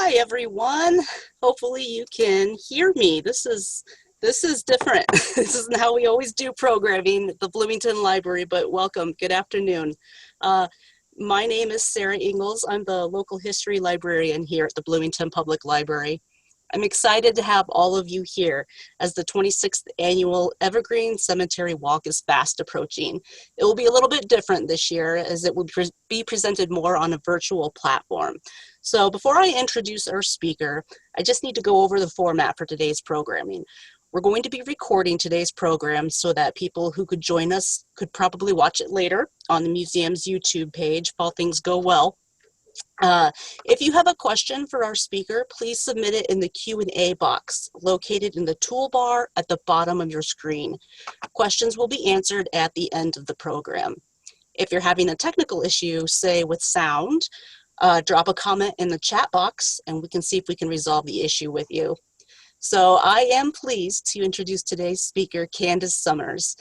Hi everyone. Hopefully you can hear me. This is different. This isn't how we always do programming at the Bloomington Library, but welcome. Good afternoon. Uh, my name is Sarah Ingalls. I'm the local history librarian here at the Bloomington Public Library. I'm excited to have all of you here as the 26th annual Evergreen Cemetery Walk is fast approaching. It will be a little bit different this year as it will be presented more on a virtual platform. So before I introduce our speaker, I just need to go over the format for today's programming. We're going to be recording today's program so that people who could join us could probably watch it later on the museum's YouTube page if all things go well. If you have a question for our speaker, please submit it in the Q&A box located in the toolbar at the bottom of your screen. Questions will be answered at the end of the program. If you're having a technical issue, say with sound, drop a comment in the chat box and we can see if we can resolve the issue with you. So I am pleased to introduce today's speaker, Candace Summers.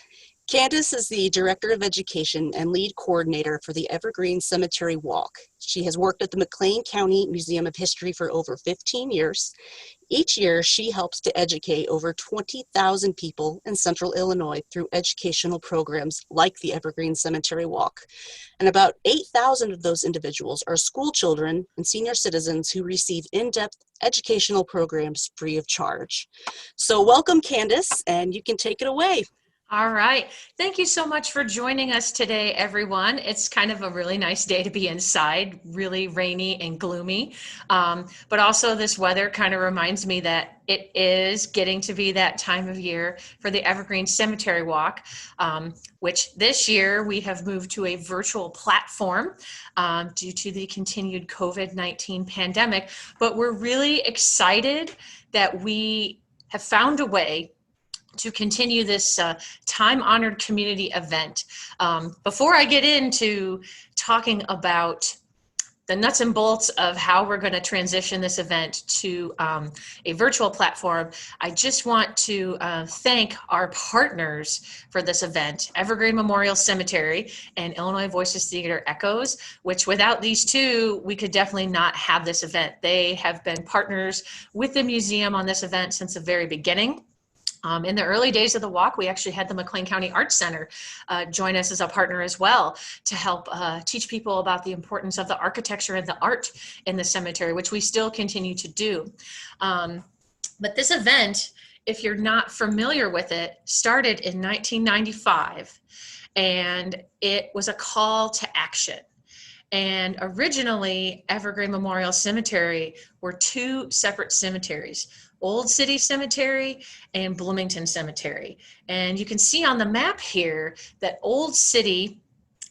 Candace is the Director of Education and Lead Coordinator for the Evergreen Cemetery Walk. She has worked at the McLean County Museum of History for over 15 years. Each year, she helps to educate over 20,000 people in Central Illinois through educational programs like the Evergreen Cemetery Walk. And about 8,000 of those individuals are school children and senior citizens who receive in-depth educational programs free of charge. So welcome, Candace, and you can take it away. All right. Thank you so much for joining us today, everyone. It's kind of a really nice day to be inside, really rainy and gloomy. But also this weather kind of reminds me that it is getting to be that time of year for the Evergreen Cemetery Walk, which this year we have moved to a virtual platform due to the continued COVID-19 pandemic. But we're really excited that we have found a way to continue this time-honored community event. Before I get into talking about the nuts and bolts of how we're going to transition this event to a virtual platform, I just want to thank our partners for this event, Evergreen Memorial Cemetery and Illinois Voices Theater Echoes, which without these two, we could definitely not have this event. They have been partners with the museum on this event since the very beginning. In the early days of the walk, we actually had the McLean County Arts Center join us as a partner as well to help teach people about the importance of the architecture and the art in the cemetery, which we still continue to do. But this event, if you're not familiar with it, started in 1995, and it was a call to action. And originally, Evergreen Memorial Cemetery were two separate cemeteries, Old City Cemetery and Bloomington Cemetery. And you can see on the map here that Old City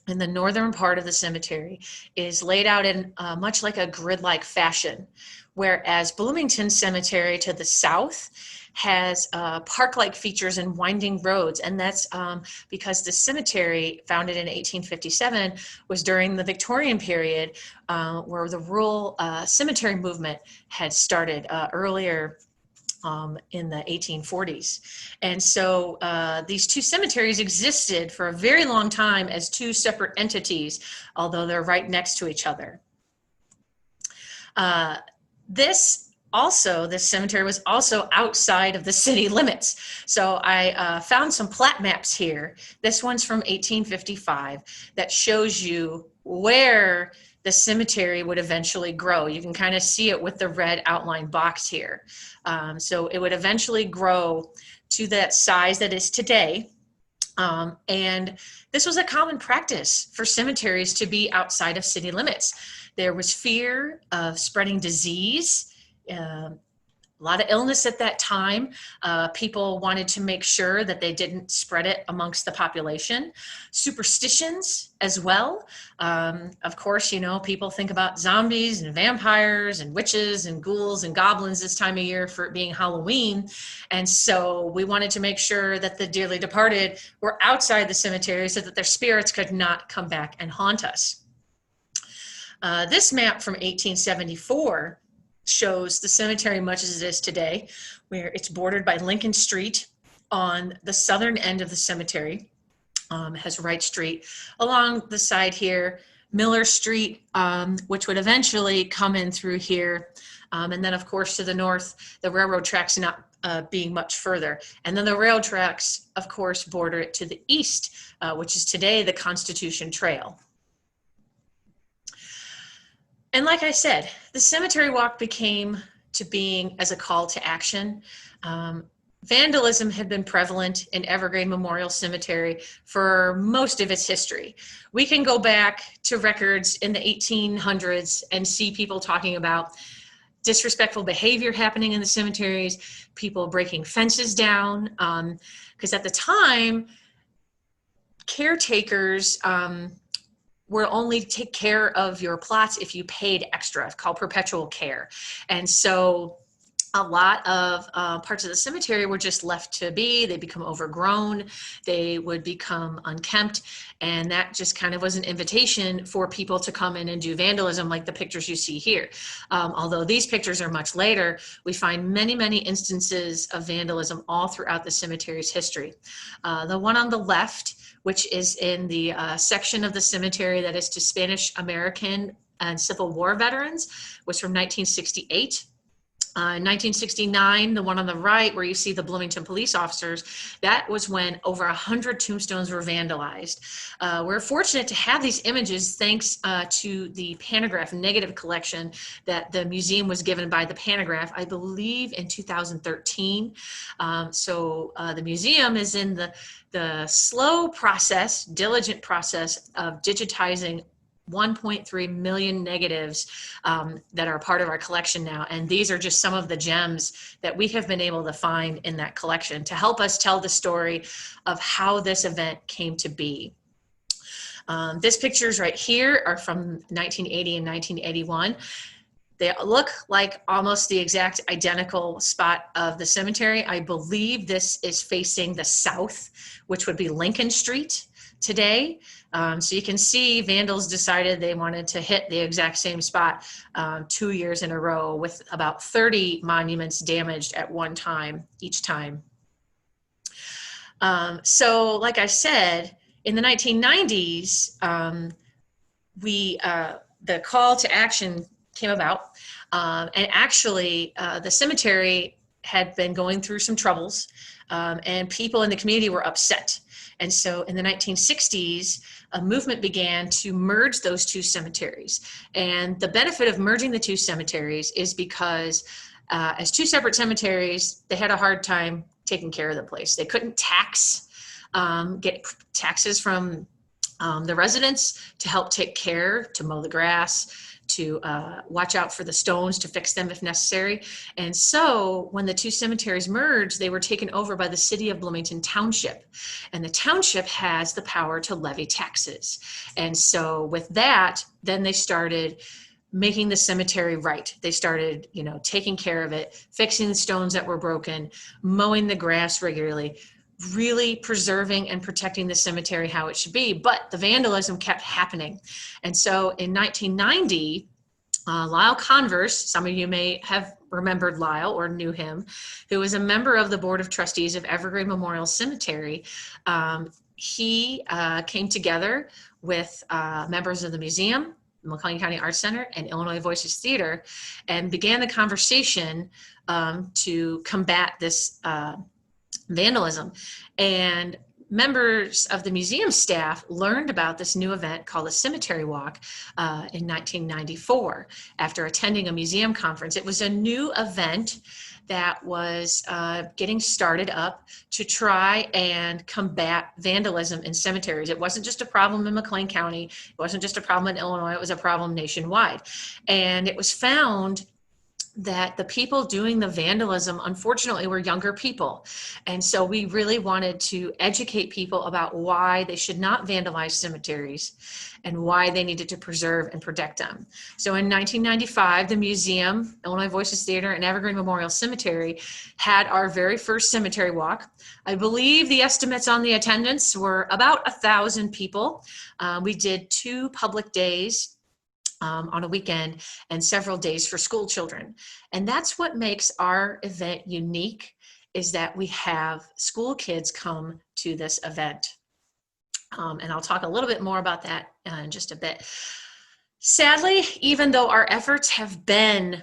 in the northern part of the cemetery is laid out in much like a grid-like fashion, whereas Bloomington Cemetery to the south has park-like features and winding roads, and that's because the cemetery, founded in 1857, was during the Victorian period where the rural cemetery movement had started earlier in the 1840s. And so these two cemeteries existed for a very long time as two separate entities, although they're right next to each other. This cemetery was also outside of the city limits. So I found some plat maps here. This one's from 1855 that shows you where the cemetery would eventually grow. You can kind of see it with the red outline box here. So it would eventually grow to that size that is today. And this was a common practice for cemeteries to be outside of city limits. There was fear of spreading disease, a lot of illness at that time. People wanted to make sure that they didn't spread it amongst the population. Superstitions as well. Of course, you know, people think about zombies and vampires and witches and ghouls and goblins this time of year for it being Halloween. And so we wanted to make sure that the dearly departed were outside the cemetery so that their spirits could not come back and haunt us. This map from 1874 shows the cemetery much as it is today, where it's bordered by Lincoln Street on the southern end of the cemetery, has Wright Street. Along the side here, Miller Street, which would eventually come in through here And then, of course, to the north, the railroad tracks not being much further. And then the rail tracks, of course, border it to the east, which is today the Constitution Trail. And like I said, the cemetery walk became to being as a call to action. Vandalism had been prevalent in Evergreen Memorial Cemetery for most of its history. We can go back to records in the 1800s and see people talking about disrespectful behavior happening in the cemeteries, people breaking fences down, because at the time, caretakers will only take care of your plots if you paid extra, called perpetual care. And so a lot of parts of the cemetery were just left to be. They become overgrown, they would become unkempt, and that just kind of was an invitation for people to come in and do vandalism like the pictures you see here. Although these pictures are much later, we find many, many instances of vandalism all throughout the cemetery's history. The one on the left, which is in the section of the cemetery that is to Spanish American and Civil War veterans, was from 1968. In 1969, the one on the right where you see the Bloomington police officers, that was when over 100 tombstones were vandalized. We're fortunate to have these images thanks to the Pantograph negative collection that the museum was given by the Pantograph, I believe in 2013. So the museum is in the slow process, diligent process of digitizing 1.3 million negatives that are part of our collection now. And these are just some of the gems that we have been able to find in that collection to help us tell the story of how this event came to be. These pictures right here are from 1980 and 1981. They look like almost the exact identical spot of the cemetery. I believe this is facing the south, which would be Lincoln Street today. So you can see vandals decided they wanted to hit the exact same spot 2 years in a row, with about 30 monuments damaged at one time, each time. So like I said, in the 1990s, the call to action came about, and actually the cemetery had been going through some troubles, and people in the community were upset. And so in the 1960s, a movement began to merge those two cemeteries. And the benefit of merging the two cemeteries is because as two separate cemeteries, they had a hard time taking care of the place. They couldn't get taxes from the residents to help take care, to mow the grass, to watch out for the stones, to fix them if necessary. And so when the two cemeteries merged, they were taken over by the city of Bloomington Township. And the township has the power to levy taxes. And so with that, then they started making the cemetery right. They started, taking care of it, fixing the stones that were broken, mowing the grass regularly, really preserving and protecting the cemetery how it should be. But the vandalism kept happening. And so in 1990, Lyle Converse, some of you may have remembered Lyle or knew him, who was a member of the Board of Trustees of Evergreen Memorial Cemetery. He came together with members of the museum, McLean County Arts Center, and Illinois Voices Theater, and began the conversation to combat this vandalism. And members of the museum staff learned about this new event called the Cemetery Walk in 1994 after attending a museum conference. It was a new event that was getting started up to try and combat vandalism in cemeteries. It wasn't just a problem in McLean County. It wasn't just a problem in Illinois. It was a problem nationwide. And it was found that the people doing the vandalism, unfortunately, were younger people. And so we really wanted to educate people about why they should not vandalize cemeteries and why they needed to preserve and protect them. So in 1995, the museum, Illinois Voices Theater, and Evergreen Memorial Cemetery had our very first cemetery walk. I believe the estimates on the attendance were about 1,000 people. We did 2 public days on a weekend and several days for school children. And that's what makes our event unique, is that we have school kids come to this event. And I'll talk a little bit more about that in just a bit. Sadly, even though our efforts have been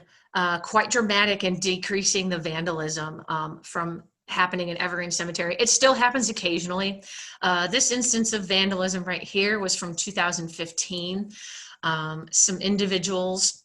quite dramatic in decreasing the vandalism from happening in Evergreen Cemetery. It still happens occasionally. This instance of vandalism right here was from 2015. Some individuals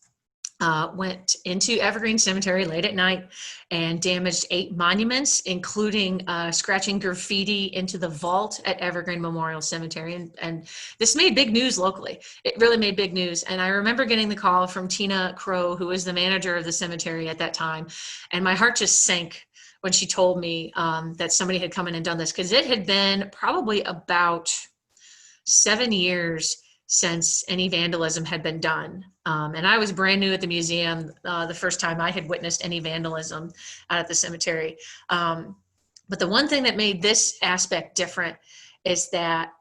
went into Evergreen Cemetery late at night and damaged 8 monuments, including scratching graffiti into the vault at Evergreen Memorial Cemetery. And this made big news locally. It really made big news. And I remember getting the call from Tina Crow, who was the manager of the cemetery at that time. And my heart just sank when she told me that somebody had come in and done this, because it had been probably about 7 years since any vandalism had been done. And I was brand new at the museum the first time I had witnessed any vandalism out at the cemetery. But the one thing that made this aspect different is that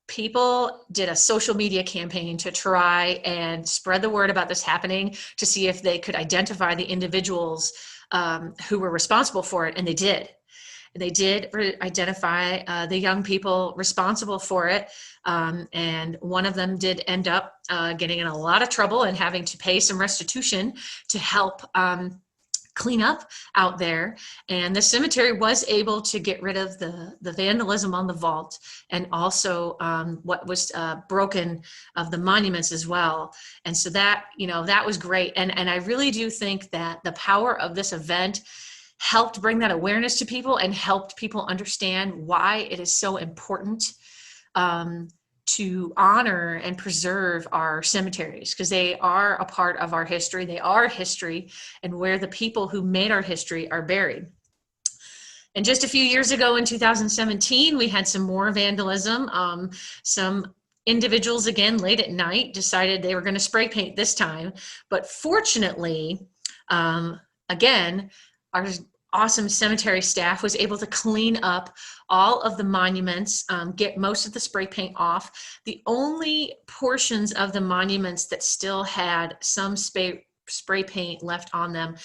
people did a social media campaign to try and spread the word about this happening, to see if they could identify the individuals who were responsible for it, and they did. They did identify the young people responsible for it, and one of them did end up getting in a lot of trouble and having to pay some restitution to help clean up out there. And the cemetery was able to get rid of the vandalism on the vault, and also what was broken of the monuments as well. And so that, that was great. And I really do think that the power of this event helped bring that awareness to people and helped people understand why it is so important to honor and preserve our cemeteries, because they are a part of our history. They are history, and where the people who made our history are buried. And just a few years ago in 2017, we had some more vandalism. Some individuals, again, late at night, decided they were going to spray paint this time. But fortunately, again, our awesome cemetery staff was able to clean up all of the monuments, get most of the spray paint off. The only portions of the monuments that still had some spray paint left on them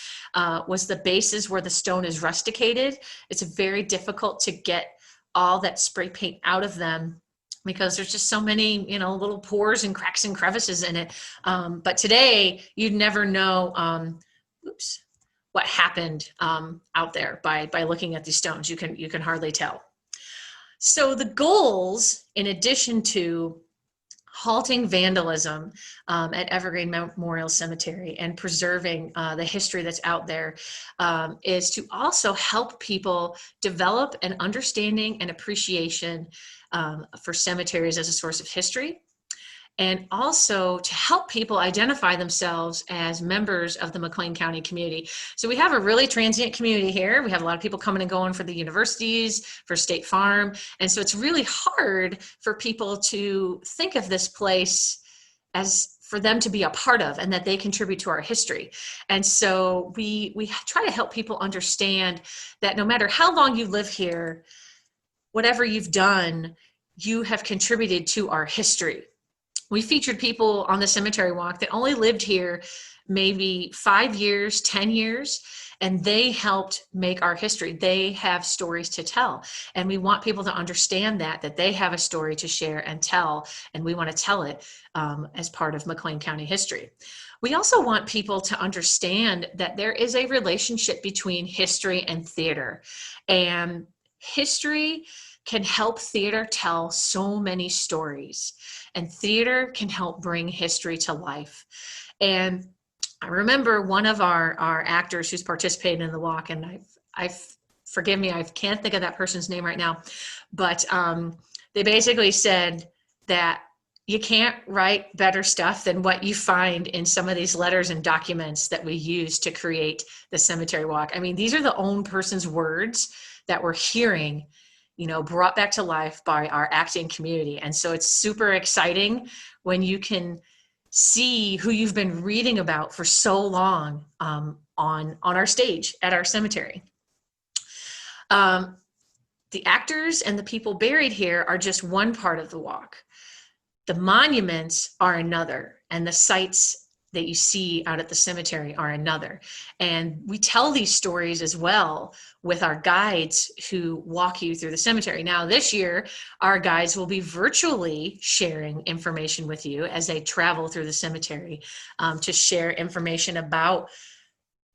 was the bases where the stone is rusticated. It's very difficult to get all that spray paint out of them, because there's just so many, little pores and cracks and crevices in it. But today, you'd never know, what happened out there by looking at these stones. You can hardly tell. So the goals, in addition to halting vandalism at Evergreen Memorial Cemetery and preserving the history that's out there, is to also help people develop an understanding and appreciation for cemeteries as a source of history, and also to help people identify themselves as members of the McLean County community. So we have a really transient community here. We have a lot of people coming and going for the universities, for State Farm. And so it's really hard for people to think of this place as for them to be a part of, and that they contribute to our history. And so we try to help people understand that no matter how long you live here, whatever you've done, you have contributed to our history. We featured people on the cemetery walk that only lived here maybe 5 years, 10 years, and they helped make our history. They have stories to tell. And we want people to understand that they have a story to share and tell, and we want to tell it as part of McLean County history. We also want people to understand that there is a relationship between history and theater. And history can help theater tell so many stories, and theater can help bring history to life. And I remember one of our actors who's participated in the walk, and forgive me, I can't think of that person's name right now, but they basically said that you can't write better stuff than what you find in some of these letters and documents that we use to create the cemetery walk. I mean, these are the own person's words that we're hearing, brought back to life by our acting community. And so it's super exciting when you can see who you've been reading about for so long on our stage at our cemetery. The actors and the people buried here are just one part of the walk. The monuments are another, and the sites that you see out at the cemetery are another. And we tell these stories as well with our guides who walk you through the cemetery. Now, this year, our guides will be virtually sharing information with you as they travel through the cemetery to share information about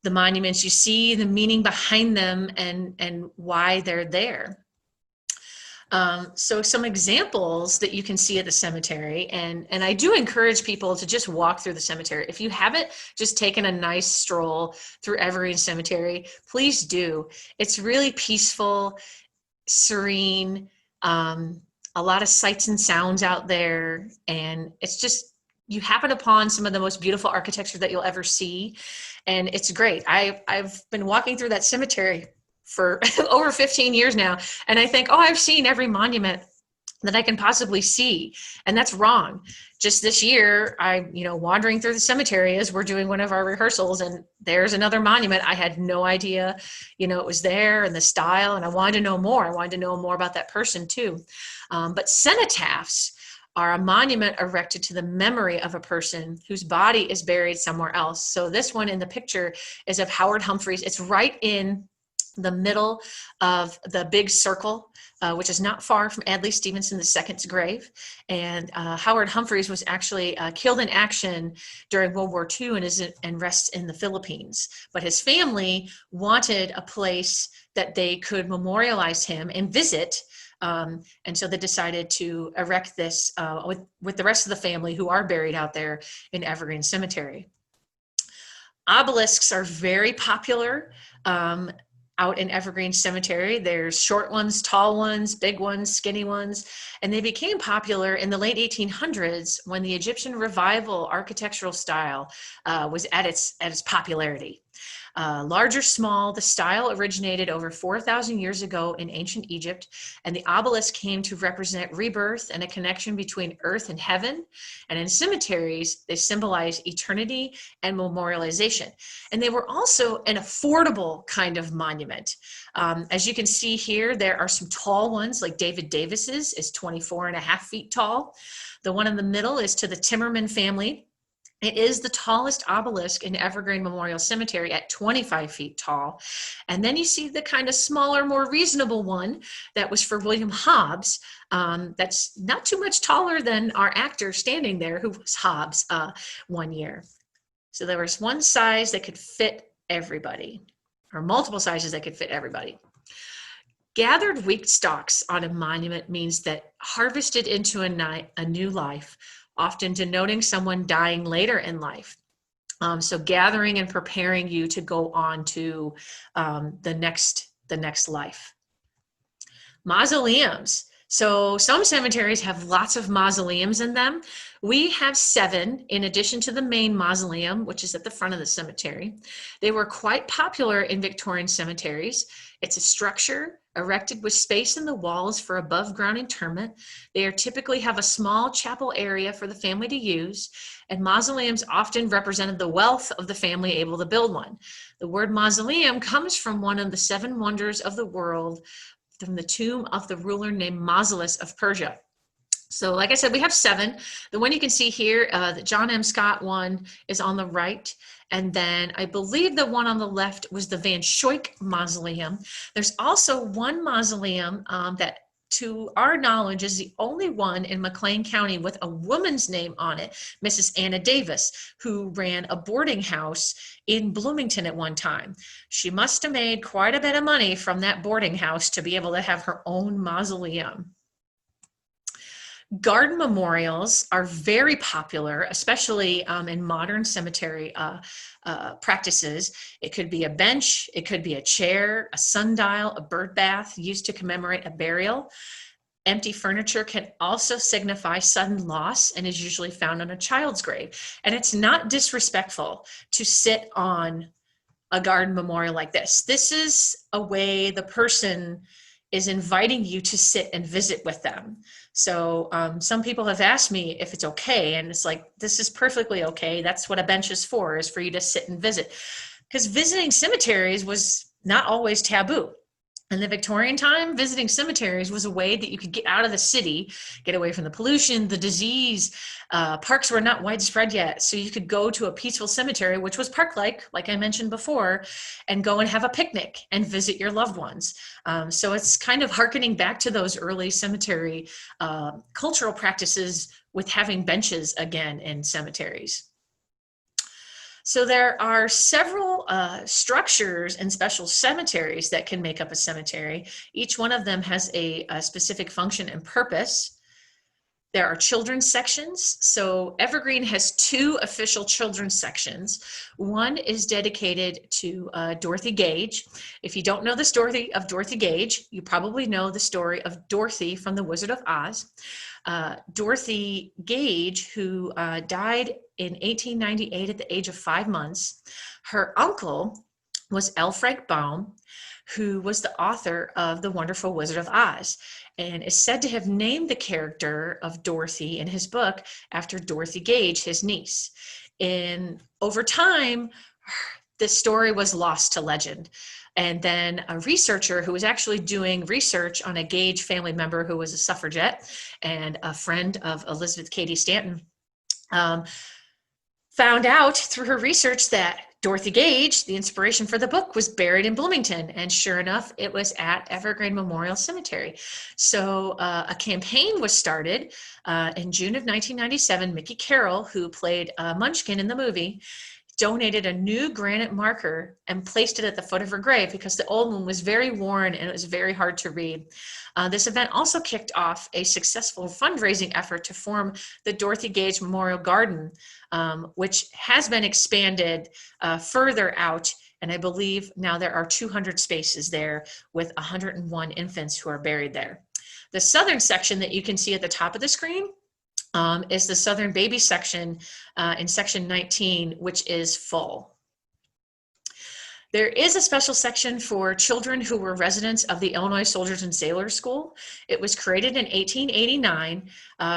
the monuments, you see the meaning behind them and why they're there. So some examples that you can see at the cemetery, and I do encourage people to just walk through the cemetery. If you haven't just taken a nice stroll through Evergreen Cemetery, please do. It's really peaceful, serene, a lot of sights and sounds out there, and it's just, you happen upon some of the most beautiful architecture that you'll ever see, and it's great. I've been walking through that cemetery for over 15 years now, and I think, oh, I've seen every monument that I can possibly see, and that's wrong. Just this year, wandering through the cemetery as we're doing one of our rehearsals, and there's another monument. I had no idea, it was there, and the style, and I wanted to know more. I wanted to know more about that person too. But cenotaphs are a monument erected to the memory of a person whose body is buried somewhere else. So this one in the picture is of Howard Humphreys. It's right in the middle of the big circle, which is not far from Adlai Stevenson II's grave. And Howard Humphreys was actually killed in action during World War II and rests in the Philippines. But his family wanted a place that they could memorialize him and visit. And so they decided to erect this with the rest of the family who are buried out there in Evergreen Cemetery. Obelisks are very popular out in Evergreen Cemetery. There's short ones, tall ones, big ones, skinny ones, and they became popular in the late 1800s when the Egyptian revival architectural style was at its popularity. Large or small, the style originated over 4,000 years ago in ancient Egypt, and the obelisk came to represent rebirth and a connection between earth and heaven. And in cemeteries, they symbolize eternity and memorialization. And they were also an affordable kind of monument. As you can see here, there are some tall ones, like David Davis's is 24.5 feet tall. The one in the middle is to the Timmerman family. It is the tallest obelisk in Evergreen Memorial Cemetery at 25 feet tall. And then you see the kind of smaller, more reasonable one that was for William Hobbs. That's not too much taller than our actor standing there, who was Hobbs one year. So there was one size that could fit everybody, or multiple sizes that could fit everybody. Gathered wheat stalks on a monument means that harvested into a new life, often denoting someone dying later in life. So gathering and preparing you to go on to the next life. Mausoleums. So some cemeteries have lots of mausoleums in them. We have 7 in addition to the main mausoleum, which is at the front of the cemetery. They were quite popular in Victorian cemeteries. It's a structure erected with space in the walls for above ground interment. They typically have a small chapel area for the family to use, and mausoleums often represented the wealth of the family able to build one. The word mausoleum comes from one of the 7 wonders of the world, from the tomb of the ruler named Mausolus of Persia. So like I said, we have 7. The one you can see here, the John M. Scott one, is on the right. And then I believe the one on the left was the Van Schoik Mausoleum. There's also one mausoleum that, to our knowledge, is the only one in McLean County with a woman's name on it, Mrs. Anna Davis, who ran a boarding house in Bloomington at one time. She must have made quite a bit of money from that boarding house to be able to have her own mausoleum. Garden memorials are very popular, especially in modern cemetery practices. It could be a bench, it could be a chair, a sundial, a bird bath used to commemorate a burial. Empty furniture can also signify sudden loss and is usually found on a child's grave. And it's not disrespectful to sit on a garden memorial like this. This is a way the person is inviting you to sit and visit with them. So some people have asked me if it's okay, and it's like, this is perfectly okay. That's what a bench is for you to sit and visit. Because visiting cemeteries was not always taboo. In the Victorian time, visiting cemeteries was a way that you could get out of the city, get away from the pollution, the disease. Parks were not widespread yet, so you could go to a peaceful cemetery, which was park-like I mentioned before, and go and have a picnic and visit your loved ones. So it's kind of hearkening back to those early cemetery cultural practices with having benches again in cemeteries. So there are several structures and special cemeteries that can make up a cemetery. Each one of them has a specific function and purpose. There are children's sections. So Evergreen has two official children's sections. One is dedicated to Dorothy Gage. If you don't know the story of Dorothy Gage, you probably know the story of Dorothy from The Wizard of Oz. Dorothy Gage, who died in 1898 at the age of 5 months. Her uncle was L. Frank Baum, who was the author of The Wonderful Wizard of Oz, and is said to have named the character of Dorothy in his book after Dorothy Gage, his niece. And over time, this story was lost to legend. And then a researcher who was actually doing research on a Gage family member who was a suffragette and a friend of Elizabeth Cady Stanton, found out through her research that Dorothy Gage, the inspiration for the book, was buried in Bloomington. And sure enough, it was at Evergreen Memorial Cemetery. So a campaign was started in June of 1997. Mickey Carroll, who played Munchkin in the movie, donated a new granite marker and placed it at the foot of her grave because the old one was very worn and it was very hard to read. This event also kicked off a successful fundraising effort to form the Dorothy Gage Memorial Garden, which has been expanded further out. And I believe now there are 200 spaces there with 101 infants who are buried there. The southern section that you can see at the top of the screen is the Southern Baby section in section 19, which is full. There is a special section for children who were residents of the Illinois Soldiers and Sailors School. It was created in 1889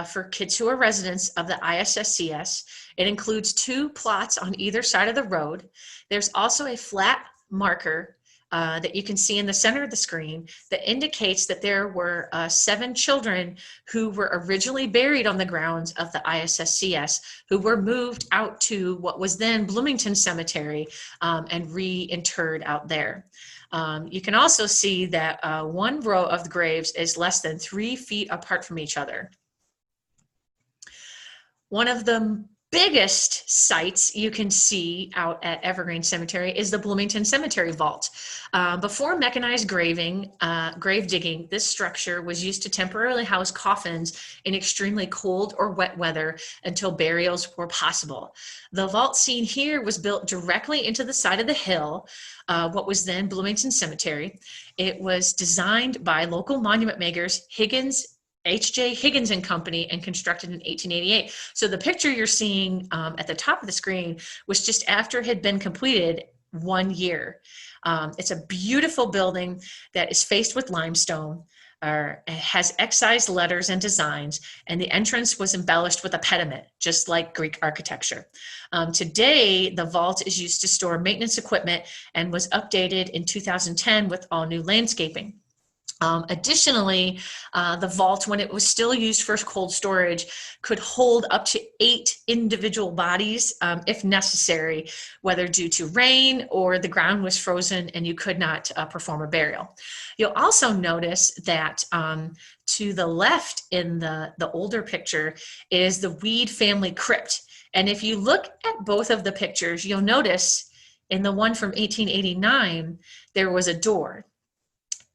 for kids who are residents of the ISSCS. It includes 2 plots on either side of the road. There's also a flat marker that you can see in the center of the screen that indicates that there were 7 children who were originally buried on the grounds of the ISSCS who were moved out to what was then Bloomington Cemetery and reinterred out there. You can also see that one row of the graves is less than 3 feet apart from each other. One of the biggest sites you can see out at Evergreen Cemetery is the Bloomington Cemetery Vault. Before mechanized grave digging, this structure was used to temporarily house coffins in extremely cold or wet weather until burials were possible. The vault seen here was built directly into the side of the hill, what was then Bloomington Cemetery. It was designed by local monument makers H.J. Higgins and Company, and constructed in 1888. So the picture you're seeing at the top of the screen was just after it had been completed 1 year. It's a beautiful building that is faced with limestone. It has excised letters and designs, and the entrance was embellished with a pediment, just like Greek architecture. Today, the vault is used to store maintenance equipment and was updated in 2010 with all new landscaping. Additionally, the vault, when it was still used for cold storage, could hold up to 8 individual bodies if necessary, whether due to rain or the ground was frozen and you could not perform a burial. You'll also notice that to the left in the older picture is the Weed family crypt. And if you look at both of the pictures, you'll notice in the one from 1889, there was a door.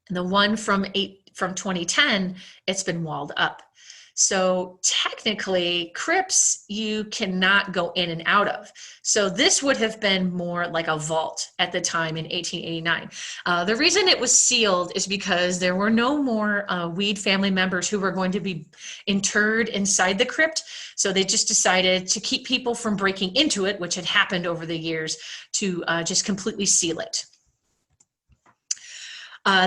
And the one from 2010, it's been walled up. So technically, crypts you cannot go in and out of. So this would have been more like a vault at the time in 1889. The reason it was sealed is because there were no more Weed family members who were going to be interred inside the crypt. So they just decided to keep people from breaking into it, which had happened over the years, to just completely seal it.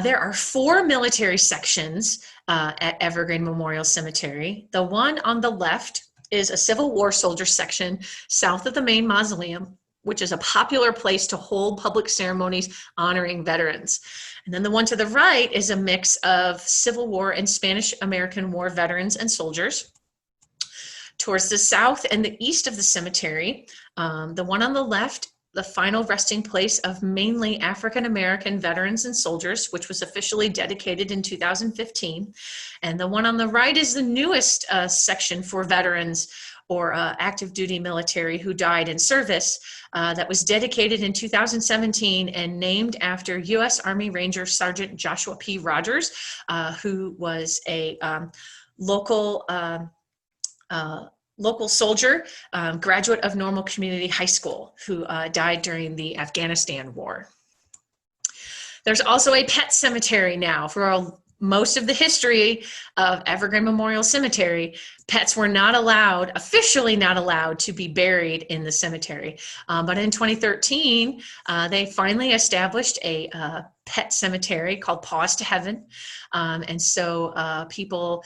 There are 4 military sections at Evergreen Memorial Cemetery. The one on the left is a Civil War soldier section south of the main mausoleum, which is a popular place to hold public ceremonies honoring veterans. And then the one to the right is a mix of Civil War and Spanish-American War veterans and soldiers. Towards the south and the east of the cemetery, the one on the left, the final resting place of mainly African-American veterans and soldiers, which was officially dedicated in 2015. And the one on the right is the newest section for veterans or active duty military who died in service, that was dedicated in 2017 and named after U.S. Army Ranger Sergeant Joshua P. Rogers, who was a local soldier, graduate of Normal Community High School, who died during the Afghanistan War. There's also a pet cemetery now. For most of the history of Evergreen Memorial Cemetery, pets were not allowed, officially not allowed, to be buried in the cemetery. But in 2013, they finally established a pet cemetery called Paws to Heaven. And so people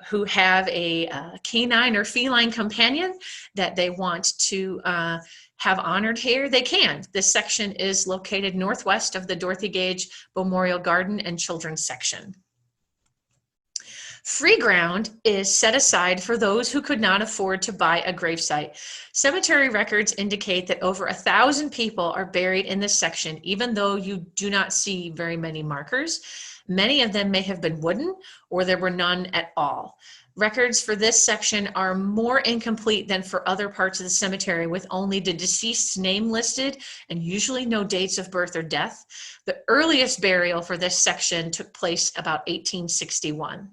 who have a canine or feline companion that they want to have honored here, they can. This section is located northwest of the Dorothy Gage Memorial Garden and Children's section. Free ground is set aside for those who could not afford to buy a gravesite. Cemetery records indicate that over 1,000 people are buried in this section, even though you do not see very many markers. Many of them may have been wooden, or there were none at all. Records for this section are more incomplete than for other parts of the cemetery, with only the deceased's name listed and usually no dates of birth or death. The earliest burial for this section took place about 1861.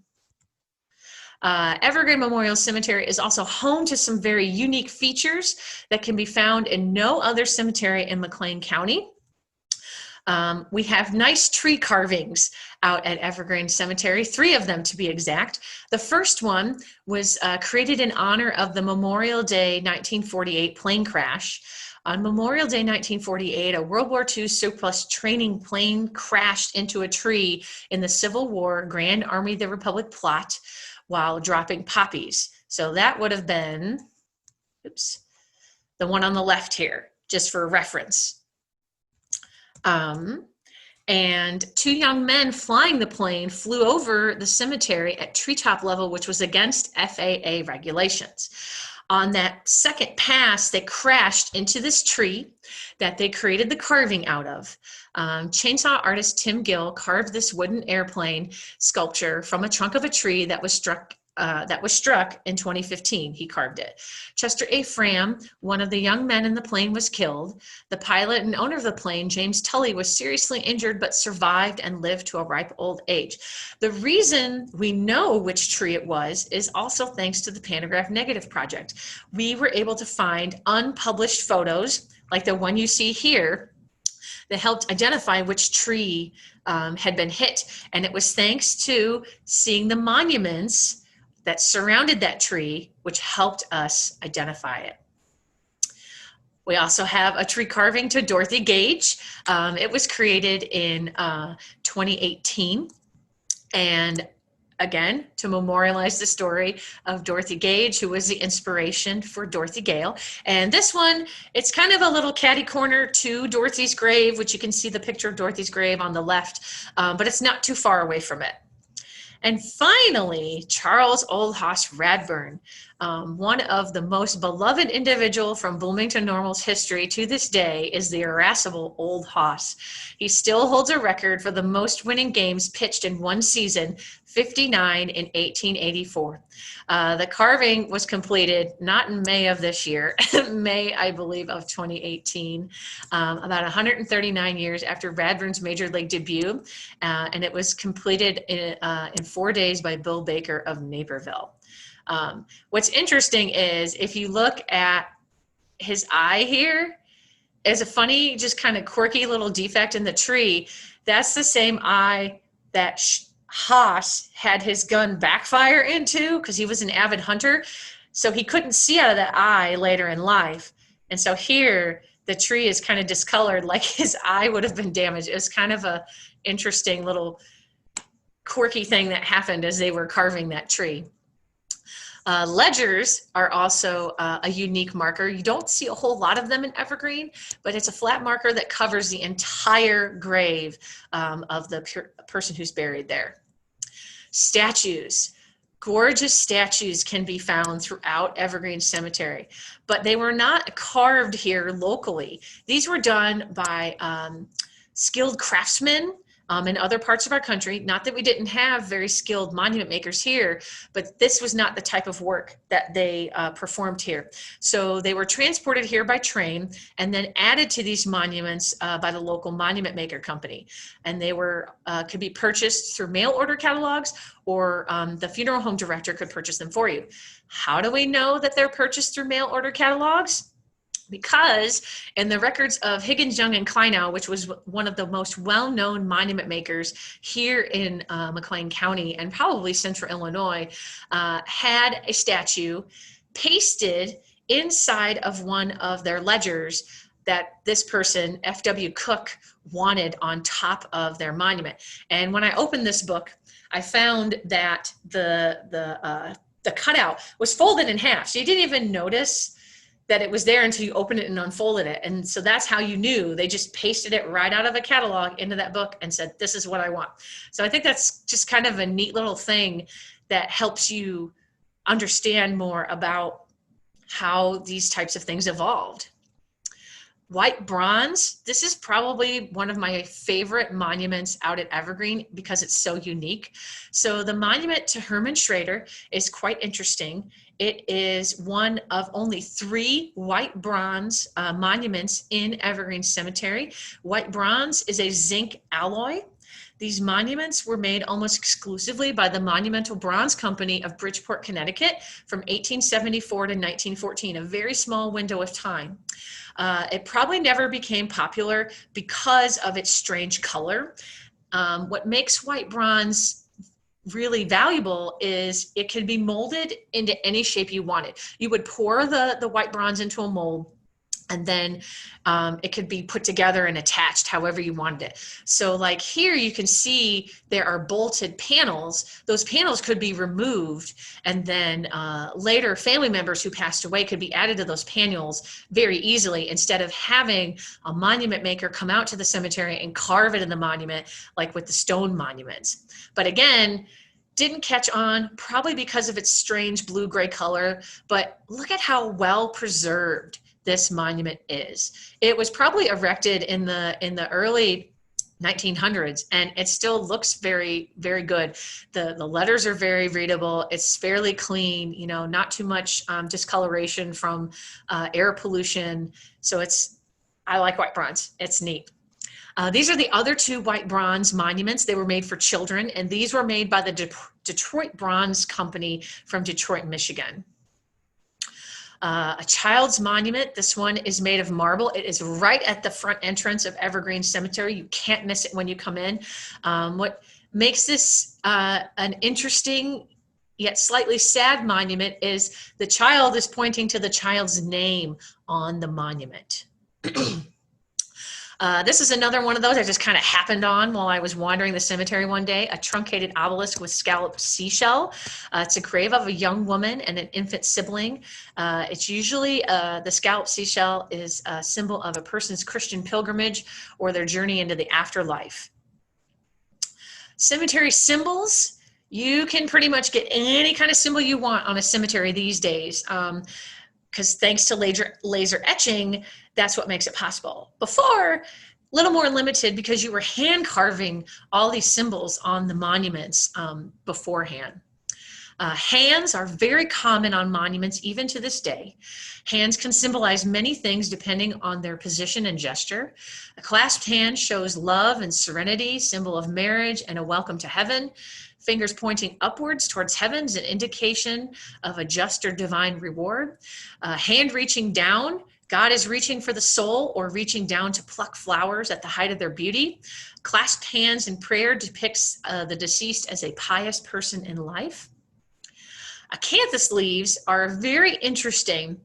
Evergreen Memorial Cemetery is also home to some very unique features that can be found in no other cemetery in McLean County. We have nice tree carvings out at Evergreen Cemetery, 3 of them to be exact. The first one was created in honor of the Memorial Day 1948 plane crash. On Memorial Day 1948, a World War II surplus training plane crashed into a tree in the Civil War Grand Army of the Republic plot while dropping poppies. So that would have been, oops, the one on the left here, just for reference. And 2 young men flying the plane flew over the cemetery at treetop level, which was against FAA regulations. On that second pass, they crashed into this tree that they created the carving out of. Chainsaw artist Tim Gill carved this wooden airplane sculpture from a trunk of a tree that was struck in 2015. He carved it. Chester A. Fram, one of the young men in the plane, was killed. The pilot and owner of the plane, James Tully, was seriously injured but survived and lived to a ripe old age. The reason we know which tree it was is also thanks to the Pantograph Negative Project. We were able to find unpublished photos, like the one you see here, that helped identify which tree had been hit. And it was thanks to seeing the monuments that surrounded that tree, which helped us identify it. We also have a tree carving to Dorothy Gage. It was created in 2018. And again, to memorialize the story of Dorothy Gage, who was the inspiration for Dorothy Gale. And this one, it's kind of a little catty corner to Dorothy's grave, which you can see the picture of Dorothy's grave on the left, but it's not too far away from it. And finally, Charles Old Hoss Radburn, one of the most beloved individual from Bloomington Normal's history to this day, is the irascible Old Hoss. He still holds a record for the most winning games pitched in one season, 59 in 1884. The carving was completed not in May of this year, May, I believe, of 2018, about 139 years after Radburn's major league debut, and it was completed in 4 days by Bill Baker of Naperville. What's interesting is if you look at his eye here, is a funny, just kind of quirky little defect in the tree. That's the same eye that Haas had his gun backfire into because he was an avid hunter. So he couldn't see out of that eye later in life. And so here, the tree is kind of discolored, like his eye would have been damaged. It was kind of a interesting little quirky thing that happened as they were carving that tree. Ledgers are also a unique marker. You don't see a whole lot of them in Evergreen, but it's a flat marker that covers the entire grave of the person who's buried there. Statues. Gorgeous statues can be found throughout Evergreen Cemetery, but they were not carved here locally. These were done by skilled craftsmen in other parts of our country. Not that we didn't have very skilled monument makers here, but this was not the type of work that they performed here. So they were transported here by train and then added to these monuments by the local monument maker company. And they were could be purchased through mail order catalogs, or the funeral home director could purchase them for you. How do we know that they're purchased through mail order catalogs? Because in the records of Higgins, Young, and Kleinow, which was one of the most well-known monument makers here in McLean County and probably Central Illinois, had a statue pasted inside of one of their ledgers that this person, F.W. Cook, wanted on top of their monument. And when I opened this book, I found that the cutout was folded in half. So you didn't even notice that it was there until you opened it and unfolded it. And so that's how you knew. They just pasted it right out of a catalog into that book and said, this is what I want. So I think that's just kind of a neat little thing that helps you understand more about how these types of things evolved. White bronze, this is probably one of my favorite monuments out at Evergreen because it's so unique. So the monument to Herman Schrader is quite interesting. It is one of only 3 white bronze monuments in Evergreen Cemetery. White bronze is a zinc alloy. These monuments were made almost exclusively by the Monumental Bronze Company of Bridgeport, Connecticut from 1874 to 1914, a very small window of time. It probably never became popular because of its strange color. What makes white bronze really valuable is it can be molded into any shape you want it. You would pour the white bronze into a mold, and then it could be put together and attached however you wanted it. So like here you can see there are bolted panels. Those panels could be removed, and then later family members who passed away could be added to those panels very easily, instead of having a monument maker come out to the cemetery and carve it in the monument like with the stone monuments. But again, didn't catch on, probably because of its strange blue-gray color, but look at how well preserved this monument is. It was probably erected in the early 1900s, and it still looks very, very good. The letters are very readable. It's fairly clean, you know, not too much discoloration from air pollution. So I like white bronze. It's neat. These are the other 2 white bronze monuments. They were made for children, and these were made by the Detroit Bronze Company from Detroit, Michigan. A child's monument. This one is made of marble. It is right at the front entrance of Evergreen Cemetery. You can't miss it when you come in. What makes this an interesting yet slightly sad monument is the child is pointing to the child's name on the monument. This is another one of those I just kind of happened on while I was wandering the cemetery one day, a truncated obelisk with scalloped seashell. It's a grave of a young woman and an infant sibling. It's usually, the scalloped seashell is a symbol of a person's Christian pilgrimage or their journey into the afterlife. Cemetery symbols, you can pretty much get any kind of symbol you want on a cemetery these days. Because thanks to laser etching, that's what makes it possible. Before, a little more limited because you were hand carving all these symbols on the monuments beforehand. Hands are very common on monuments even to this day. Hands can symbolize many things depending on their position and gesture. A clasped hand shows love and serenity, symbol of marriage and a welcome to heaven. Fingers pointing upwards towards heaven is an indication of a just or divine reward. Hand reaching down, God is reaching for the soul or reaching down to pluck flowers at the height of their beauty. Clasped hands in prayer depicts the deceased as a pious person in life. Acanthus leaves are very interesting.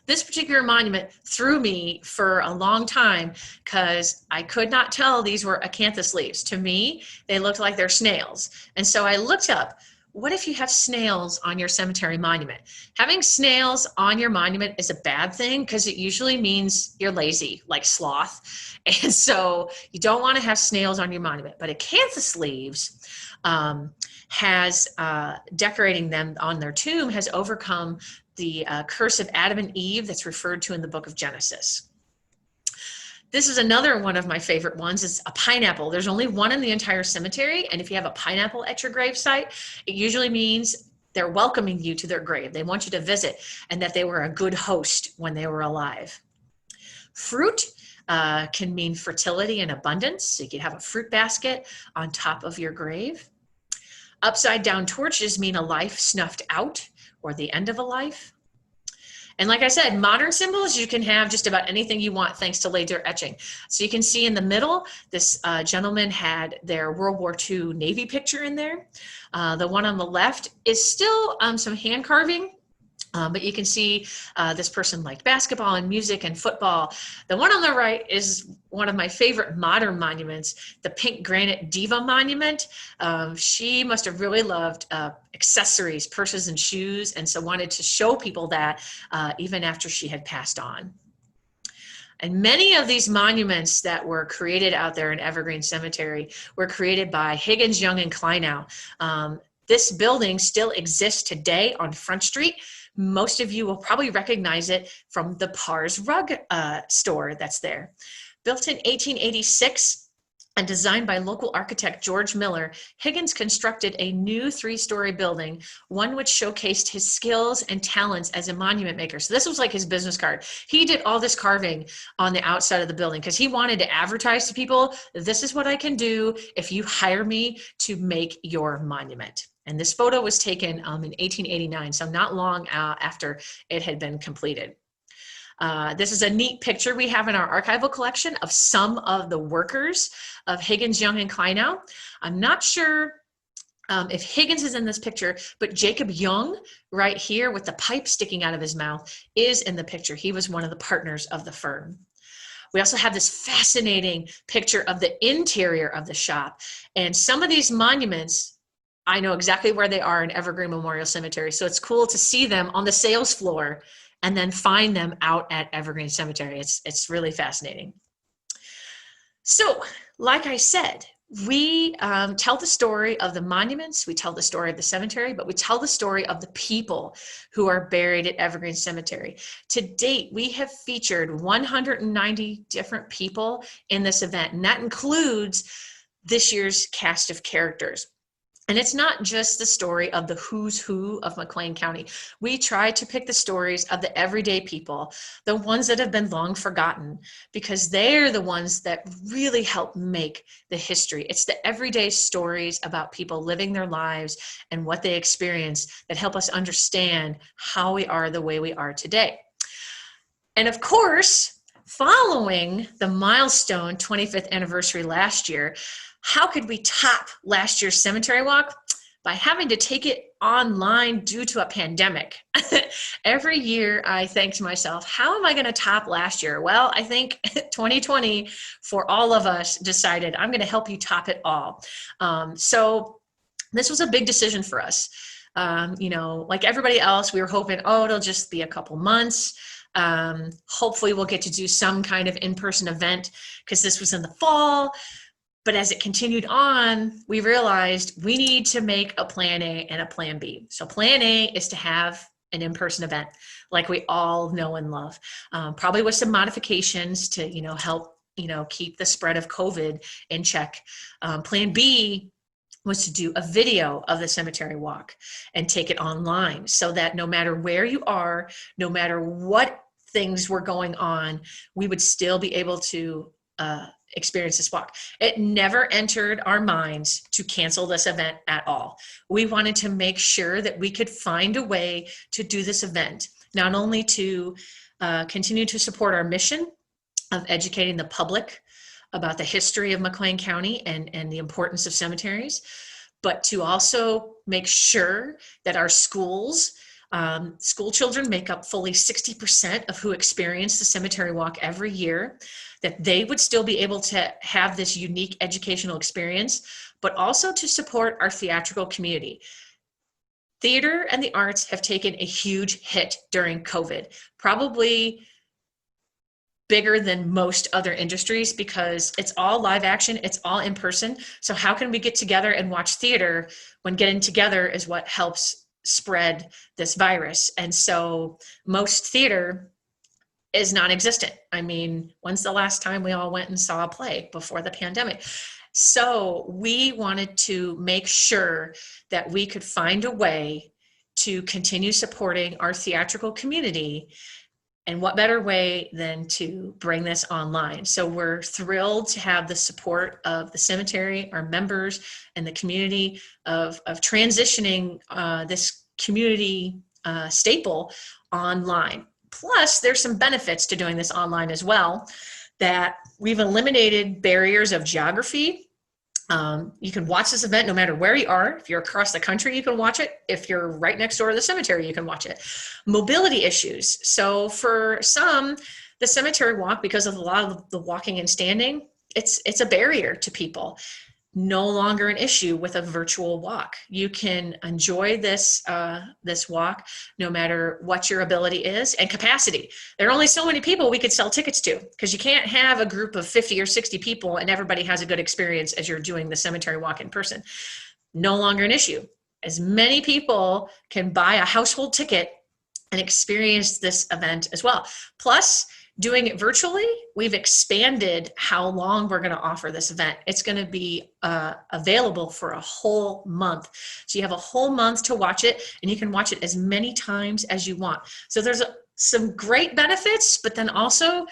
This particular monument threw me for a long time because I could not tell these were acanthus leaves. To me, they looked like they're snails. And so I looked up, what if you have snails on your cemetery monument? Having snails on your monument is a bad thing because it usually means you're lazy, like sloth. And so you don't want to have snails on your monument. But acanthus leaves has decorating them on their tomb has overcome the curse of Adam and Eve that's referred to in the book of Genesis. This is another one of my favorite ones. It's a pineapple. There's only one in the entire cemetery. And if you have a pineapple at your gravesite, it usually means they're welcoming you to their grave. They want you to visit and that they were a good host when they were alive. Fruit can mean fertility and abundance. So you could have a fruit basket on top of your grave. Upside down torches mean a life snuffed out or the end of a life. And like I said, modern symbols, you can have just about anything you want thanks to laser etching. So you can see in the middle, this gentleman had their World War II Navy picture in there. The one on the left is still some hand carving. But you can see this person liked basketball and music and football. The one on the right is one of my favorite modern monuments, the pink granite diva monument. She must have really loved accessories, purses and shoes, and so wanted to show people that even after she had passed on. And many of these monuments that were created out there in Evergreen Cemetery were created by Higgins, Young, and Kleinow. This building still exists today on Front Street. Most of you will probably recognize it from the Pars rug store that's there. Built in 1886 and designed by local architect George Miller, Higgins constructed a new 3-story building, one which showcased his skills and talents as a monument maker. So this was like his business card. He did all this carving on the outside of the building because he wanted to advertise to people, this is what I can do if you hire me to make your monument. And this photo was taken in 1889, so not long after it had been completed. This is a neat picture we have in our archival collection of some of the workers of Higgins, Young, and Kleinow. I'm not sure if Higgins is in this picture, but Jacob Young, right here with the pipe sticking out of his mouth, is in the picture. He was one of the partners of the firm. We also have this fascinating picture of the interior of the shop. And some of these monuments, I know exactly where they are in Evergreen Memorial Cemetery. So it's cool to see them on the sales floor and then find them out at Evergreen Cemetery. It's really fascinating. So, like I said, we tell the story of the monuments, we tell the story of the cemetery, but we tell the story of the people who are buried at Evergreen Cemetery. To date, we have featured 190 different people in this event, and that includes this year's cast of characters. And it's not just the story of the who's who of McLean County. We try to pick the stories of the everyday people, the ones that have been long forgotten, because they're the ones that really help make the history. It's the everyday stories about people living their lives and what they experience that help us understand how we are the way we are today. And of course, following the milestone 25th anniversary last year, how could we top last year's cemetery walk? By having to take it online due to a pandemic. Every year I think to myself, how am I going to top last year? Well, I think 2020 for all of us decided I'm going to help you top it all. So this was a big decision for us. Like everybody else, we were hoping, it'll just be a couple months. Hopefully we'll get to do some kind of in-person event because this was in the fall. But as it continued on, we realized we need to make a plan A and a plan B. So plan A is to have an in-person event like we all know and love, probably with some modifications to, help, keep the spread of COVID in check. Plan B was to do a video of the cemetery walk and take it online so that no matter where you are, no matter what things were going on, we would still be able to experience this walk. It never entered our minds to cancel this event at all. We wanted to make sure that we could find a way to do this event, not only to continue to support our mission of educating the public about the history of McLean County and the importance of cemeteries, but to also make sure that our schools, school children make up fully 60% of who experience the cemetery walk every year, that they would still be able to have this unique educational experience, but also to support our theatrical community. Theater and the arts have taken a huge hit during COVID, probably bigger than most other industries because it's all live action, it's all in person. So how can we get together and watch theater when getting together is what helps spread this virus? And so most theater is non-existent. I mean, when's the last time we all went and saw a play before the pandemic? So we wanted to make sure that we could find a way to continue supporting our theatrical community. And what better way than to bring this online? So we're thrilled to have the support of the cemetery, our members, and the community of transitioning this community staple online. Plus, there's some benefits to doing this online as well, that we've eliminated barriers of geography. You can watch this event no matter where you are. If you're across the country, you can watch it. If you're right next door to the cemetery, you can watch it. Mobility issues. So for some, the cemetery walk, because of a lot of the walking and standing, it's a barrier to people. No longer an issue with a virtual walk. You can enjoy this this walk no matter what your ability is and capacity. There are only so many people we could sell tickets to, because you can't have a group of 50 or 60 people and everybody has a good experience as you're doing the cemetery walk in person. No longer an issue. As many people can buy a household ticket and experience this event as well. Plus, doing it virtually, we've expanded how long we're going to offer this event. It's going to be available for a whole month. So you have a whole month to watch it, and you can watch it as many times as you want. So there's some great benefits, but then also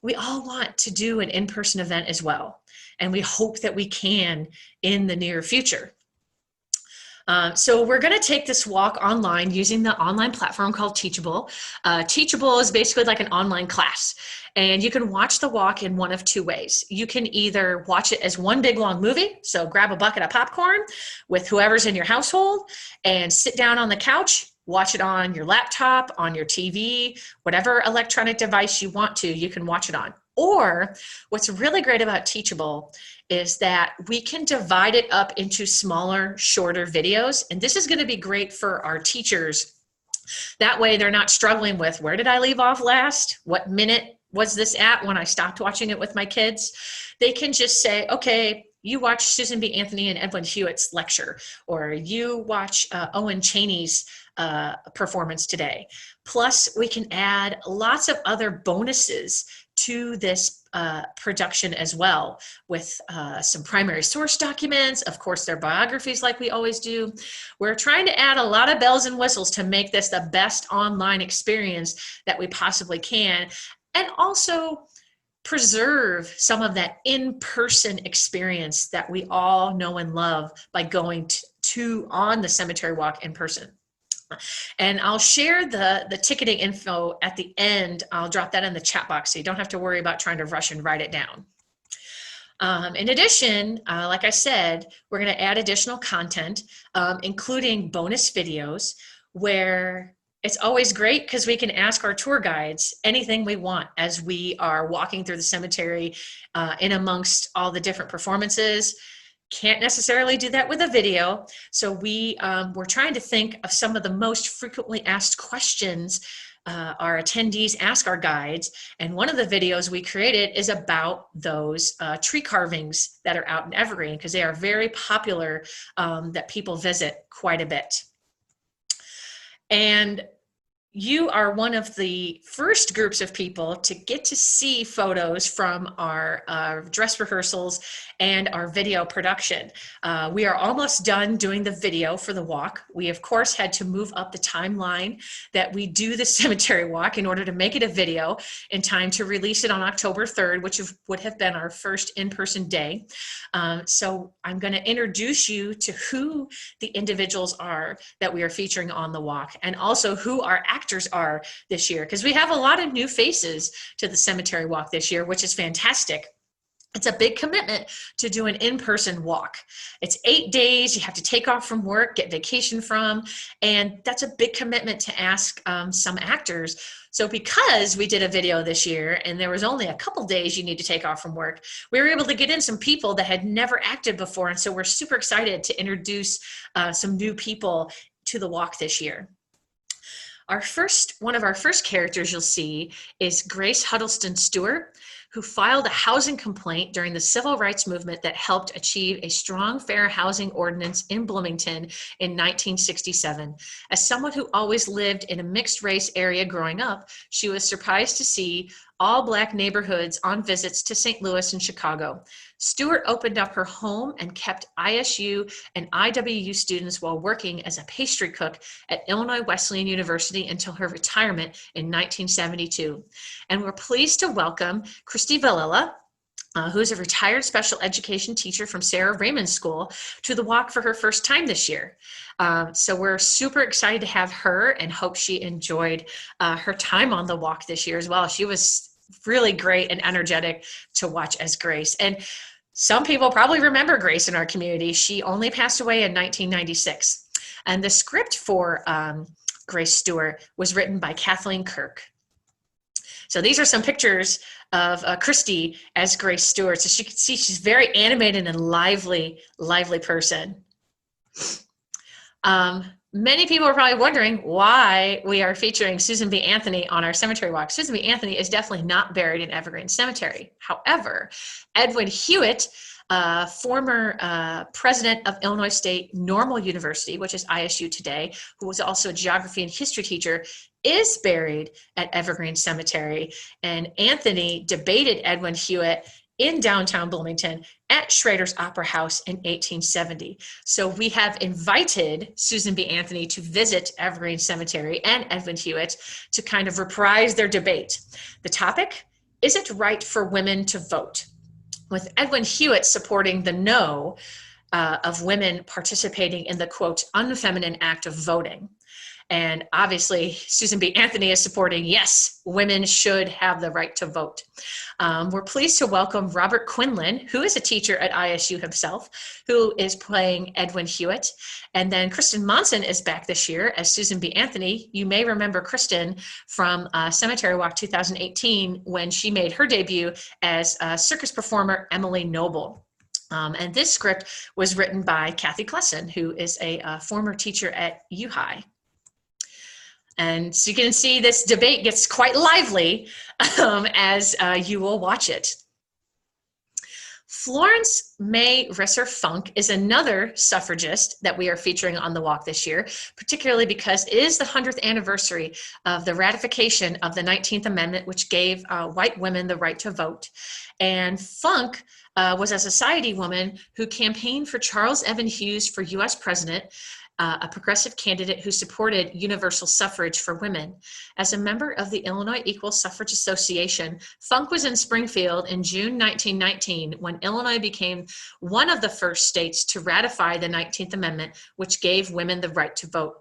we all want to do an in-person event as well. And we hope that we can in the near future. So we're going to take this walk online using the online platform called Teachable. Teachable is basically like an online class, and you can watch the walk in one of two ways. You can either watch it as one big long movie, so grab a bucket of popcorn with whoever's in your household and sit down on the couch, watch it on your laptop, on your TV, whatever electronic device you want to, you can watch it on. Or what's really great about Teachable is that we can divide it up into smaller, shorter videos. And this is going to be great for our teachers. That way they're not struggling with, where did I leave off last? What minute was this at when I stopped watching it with my kids? They can just say, okay, you watch Susan B. Anthony and Edwin Hewitt's lecture, or you watch Owen Chaney's performance today. Plus, we can add lots of other bonuses to this production as well, with some primary source documents, of course, their biographies like we always do. We're trying to add a lot of bells and whistles to make this the best online experience that we possibly can, and also preserve some of that in-person experience that we all know and love by going on the cemetery walk in person. And I'll share the ticketing info at the end. I'll drop that in the chat box so you don't have to worry about trying to rush and write it down. In addition, like I said, we're going to add additional content, including bonus videos, where it's always great because we can ask our tour guides anything we want as we are walking through the cemetery in amongst all the different performances. Can't necessarily do that with a video. So we're trying to think of some of the most frequently asked questions our attendees ask our guides. And one of the videos we created is about those tree carvings that are out in Evergreen, because they are very popular, that people visit quite a bit. And you are one of the first groups of people to get to see photos from our dress rehearsals and our video production. We are almost done doing the video for the walk. We, of course, had to move up the timeline that we do the cemetery walk in order to make it a video in time to release it on October 3rd, which would have been our first in-person day. So I'm going to introduce you to who the individuals are that we are featuring on the walk, and also who our actors are this year, because we have a lot of new faces to the cemetery walk this year, which is fantastic. It's a big commitment to do an in-person walk. It's 8 days. You have to take off from work, get vacation from, and that's a big commitment to ask some actors. So because we did a video this year and there was only a couple days you need to take off from work, we were able to get in some people that had never acted before. And so we're super excited to introduce some new people to the walk this year. One of our first characters you'll see is Grace Huddleston Stewart. who filed a housing complaint during the civil rights movement that helped achieve a strong, fair housing ordinance in Bloomington in 1967. As someone who always lived in a mixed race area growing up, she was surprised to see all Black neighborhoods on visits to St. Louis and Chicago. Stewart opened up her home and kept ISU and IWU students while working as a pastry cook at Illinois Wesleyan University until her retirement in 1972. And we're pleased to welcome Christy Villella, who's a retired special education teacher from Sarah Raymond School, to the walk for her first time this year. So we're super excited to have her and hope she enjoyed her time on the walk this year as well. She was really great and energetic to watch as Grace. And some people probably remember Grace in our community. She only passed away in 1996. And the script for Grace Stewart was written by Kathleen Kirk. So these are some pictures of Christy as Grace Stewart. So you can see she's very animated and lively person. Many people are probably wondering why we are featuring Susan B. Anthony on our cemetery walk. Susan B. Anthony is definitely not buried in Evergreen Cemetery. However, Edwin Hewitt, former president of Illinois State Normal University, which is ISU today, who was also a geography and history teacher, is buried at Evergreen Cemetery. And Anthony debated Edwin Hewitt in downtown Bloomington at Schrader's Opera House in 1870. So we have invited Susan B. Anthony to visit Evergreen Cemetery and Edwin Hewitt to kind of reprise their debate. The topic, is it right for women to vote? With Edwin Hewitt supporting the no of women participating in the, quote, unfeminine act of voting. And obviously, Susan B. Anthony is supporting, yes, women should have the right to vote. We're pleased to welcome Robert Quinlan, who is a teacher at ISU himself, who is playing Edwin Hewitt. And then Kristen Monson is back this year as Susan B. Anthony. You may remember Kristen from Cemetery Walk 2018 when she made her debut as circus performer Emily Noble. And this script was written by Kathy Klesson, who is a former teacher at U-High. And so you can see this debate gets quite lively as you will watch it. Florence May Risser Funk is another suffragist that we are featuring on the walk this year, particularly because it is the 100th anniversary of the ratification of the 19th Amendment, which gave white women the right to vote. And Funk was a society woman who campaigned for Charles Evan Hughes for U.S. president, a progressive candidate who supported universal suffrage for women. As a member of the Illinois Equal Suffrage Association, Funk was in Springfield in June 1919 when Illinois became one of the first states to ratify the 19th Amendment, which gave women the right to vote.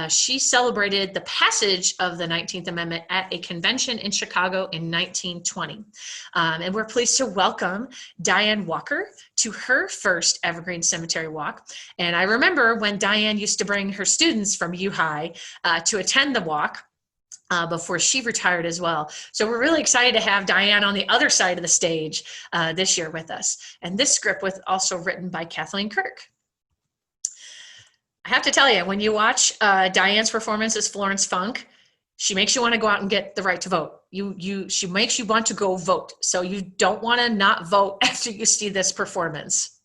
She celebrated the passage of the 19th Amendment at a convention in Chicago in 1920. And we're pleased to welcome Diane Walker to her first Evergreen Cemetery Walk. And I remember when Diane used to bring her students from U-High to attend the walk before she retired as well. So we're really excited to have Diane on the other side of the stage this year with us. And this script was also written by Kathleen Kirk. I have to tell you, when you watch Diane's performance as Florence Funk, she makes you want to go out and get the right to vote. She makes you want to go vote. So you don't want to not vote after you see this performance.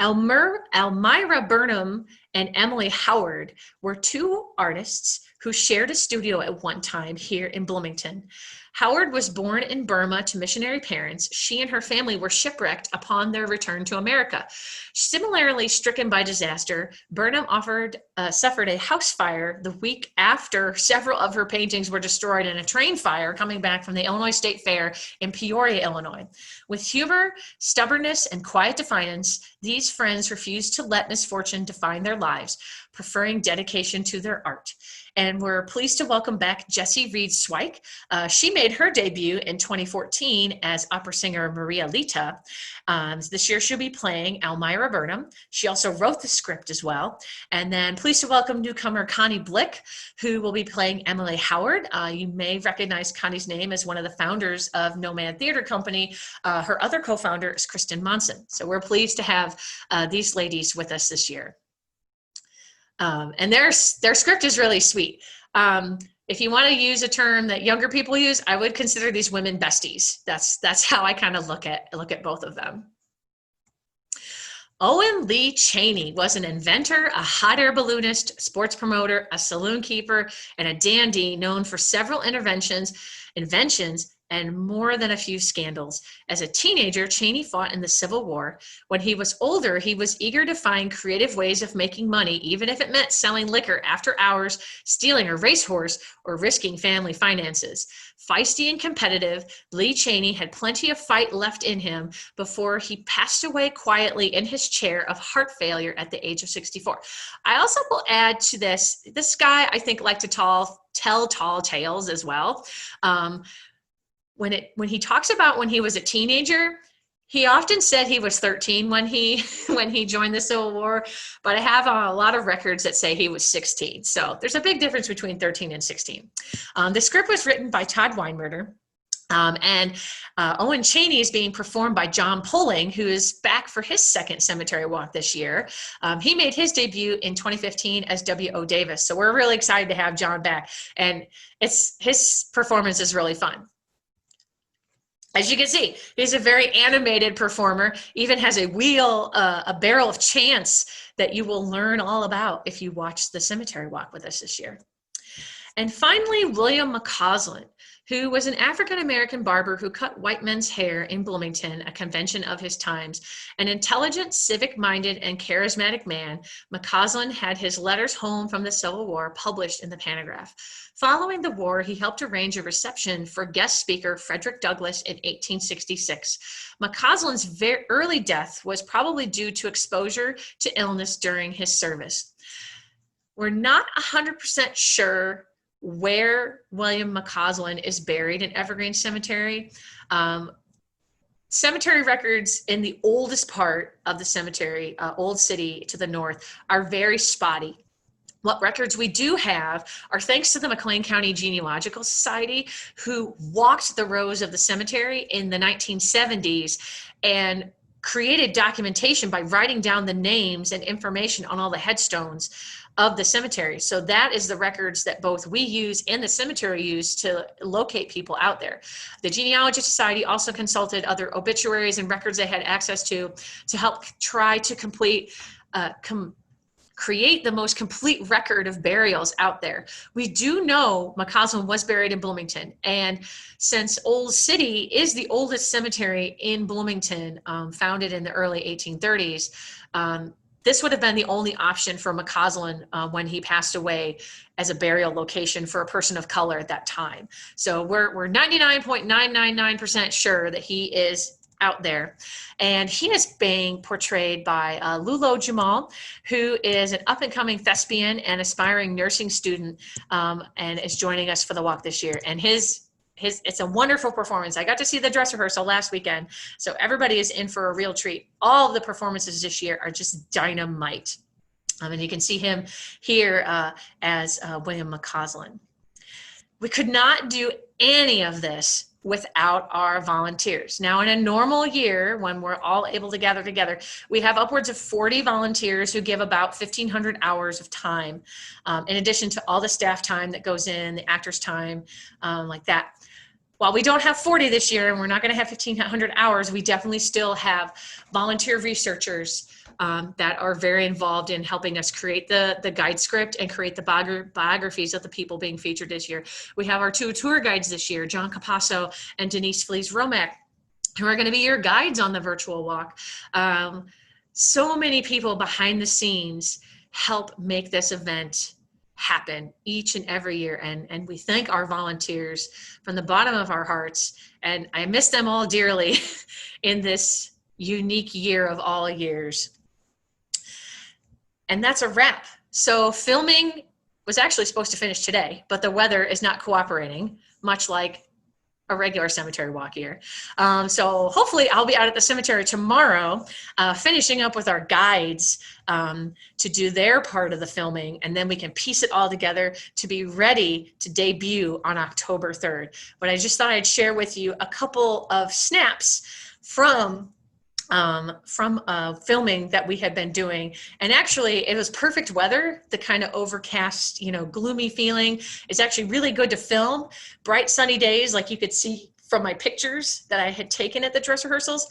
Elmira Burnham and Emily Howard were two artists who shared a studio at one time here in Bloomington. Howard was born in Burma to missionary parents. She and her family were shipwrecked upon their return to America. Similarly stricken by disaster, Burnham suffered a house fire the week after several of her paintings were destroyed in a train fire coming back from the Illinois State Fair in Peoria, Illinois. With humor, stubbornness, and quiet defiance, these friends refused to let misfortune define their lives, preferring dedication to their art. And we're pleased to welcome back Jessie Reed Swike. She made her debut in 2014 as opera singer Maria Lita. This year she'll be playing Elmira Burnham. She also wrote the script as well. And then pleased to welcome newcomer Connie Blick, who will be playing Emily Howard. You may recognize Connie's name as one of the founders of Nomad Theater Company. Her other co-founder is Kristen Monson. So we're pleased to have these ladies with us this year. And their script is really sweet. if you want to use a term that younger people use, I would consider these women besties. That's how I kind of look at both of them. Owen Lee Cheney was an inventor, a hot air balloonist, sports promoter, a saloon keeper, and a dandy known for several inventions, and more than a few scandals. As a teenager, Cheney fought in the Civil War. When he was older, he was eager to find creative ways of making money, even if it meant selling liquor after hours, stealing a racehorse, or risking family finances. Feisty and competitive, Lee Cheney had plenty of fight left in him before he passed away quietly in his chair of heart failure at the age of 64. I also will add to this guy, I think, liked to tell tall tales as well. When he talks about when he was a teenager, he often said he was 13 when he joined the Civil War, but I have a lot of records that say he was 16. So there's a big difference between 13 and 16. The script was written by Todd Weinmurder, and Owen Cheney is being performed by John Pulling, who is back for his second cemetery walk this year. He made his debut in 2015 as W.O. Davis. So we're really excited to have John back, and his performance is really fun. As you can see, he's a very animated performer, even has a wheel, a barrel of chance that you will learn all about if you watch the cemetery walk with us this year. And finally, William McCausland, who was an African-American barber who cut white men's hair in Bloomington, a convention of his times. An intelligent, civic-minded, and charismatic man, McCausland had his letters home from the Civil War published in the Pantograph. Following the war, he helped arrange a reception for guest speaker Frederick Douglass in 1866. McCausland's very early death was probably due to exposure to illness during his service. We're not 100% sure where William McCausland is buried in Evergreen Cemetery. Cemetery records in the oldest part of the cemetery, Old City to the north, are very spotty. What records we do have are thanks to the McLean County Genealogical Society, who walked the rows of the cemetery in the 1970s and created documentation by writing down the names and information on all the headstones of the cemetery. So that is the records that both we use and the cemetery use to locate people out there. The Genealogy Society also consulted other obituaries and records they had access to help try to create the most complete record of burials out there. We do know McCausland was buried in Bloomington, and since Old City is the oldest cemetery in Bloomington, founded in the early 1830s, this would have been the only option for McCausland when he passed away as a burial location for a person of color at that time. So we're 99.999% sure that he is out there. And he is being portrayed by Lulo Jamal, who is an up-and-coming thespian and aspiring nursing student, and is joining us for the walk this year. And it's a wonderful performance. I got to see the dress rehearsal last weekend, so everybody is in for a real treat. All of the performances this year are just dynamite. And you can see him here as William McCausland. We could not do any of this without our volunteers. Now, in a normal year, when we're all able to gather together, we have upwards of 40 volunteers who give about 1,500 hours of time, in addition to all the staff time that goes in, the actors' time, like that. While we don't have 40 this year and we're not going to have 1,500 hours, we definitely still have volunteer researchers that are very involved in helping us create the guide script and create the biographies of the people being featured this year. We have our 2 tour guides this year, John Capasso and Denise Flees-Romack, who are going to be your guides on the virtual walk. So many people behind the scenes help make this event happen each and every year, and we thank our volunteers from the bottom of our hearts, and I miss them all dearly in this unique year of all years. And that's a wrap. So filming was actually supposed to finish today, but the weather is not cooperating, much like a regular cemetery walk here. So hopefully I'll be out at the cemetery tomorrow, finishing up with our guides to do their part of the filming, and then we can piece it all together to be ready to debut on October 3rd. But I just thought I'd share with you a couple of snaps from from filming that we had been doing. And actually it was perfect weather, the kind of overcast, gloomy feeling. It's actually really good to film. Bright sunny days, like you could see from my pictures that I had taken at the dress rehearsals,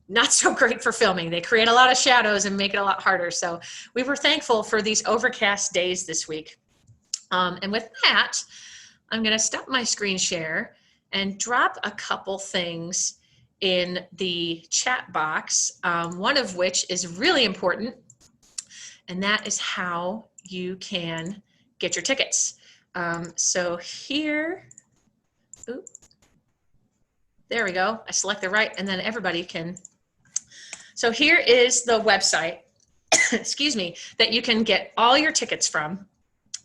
not so great for filming. They create a lot of shadows and make it a lot harder. So we were thankful for these overcast days this week. And with that, I'm going to stop my screen share and drop a couple things in the chat box, one of which is really important, and that is how you can get your tickets. So here, there we go. I select the right, and then everybody can. So here is the website, excuse me, that you can get all your tickets from.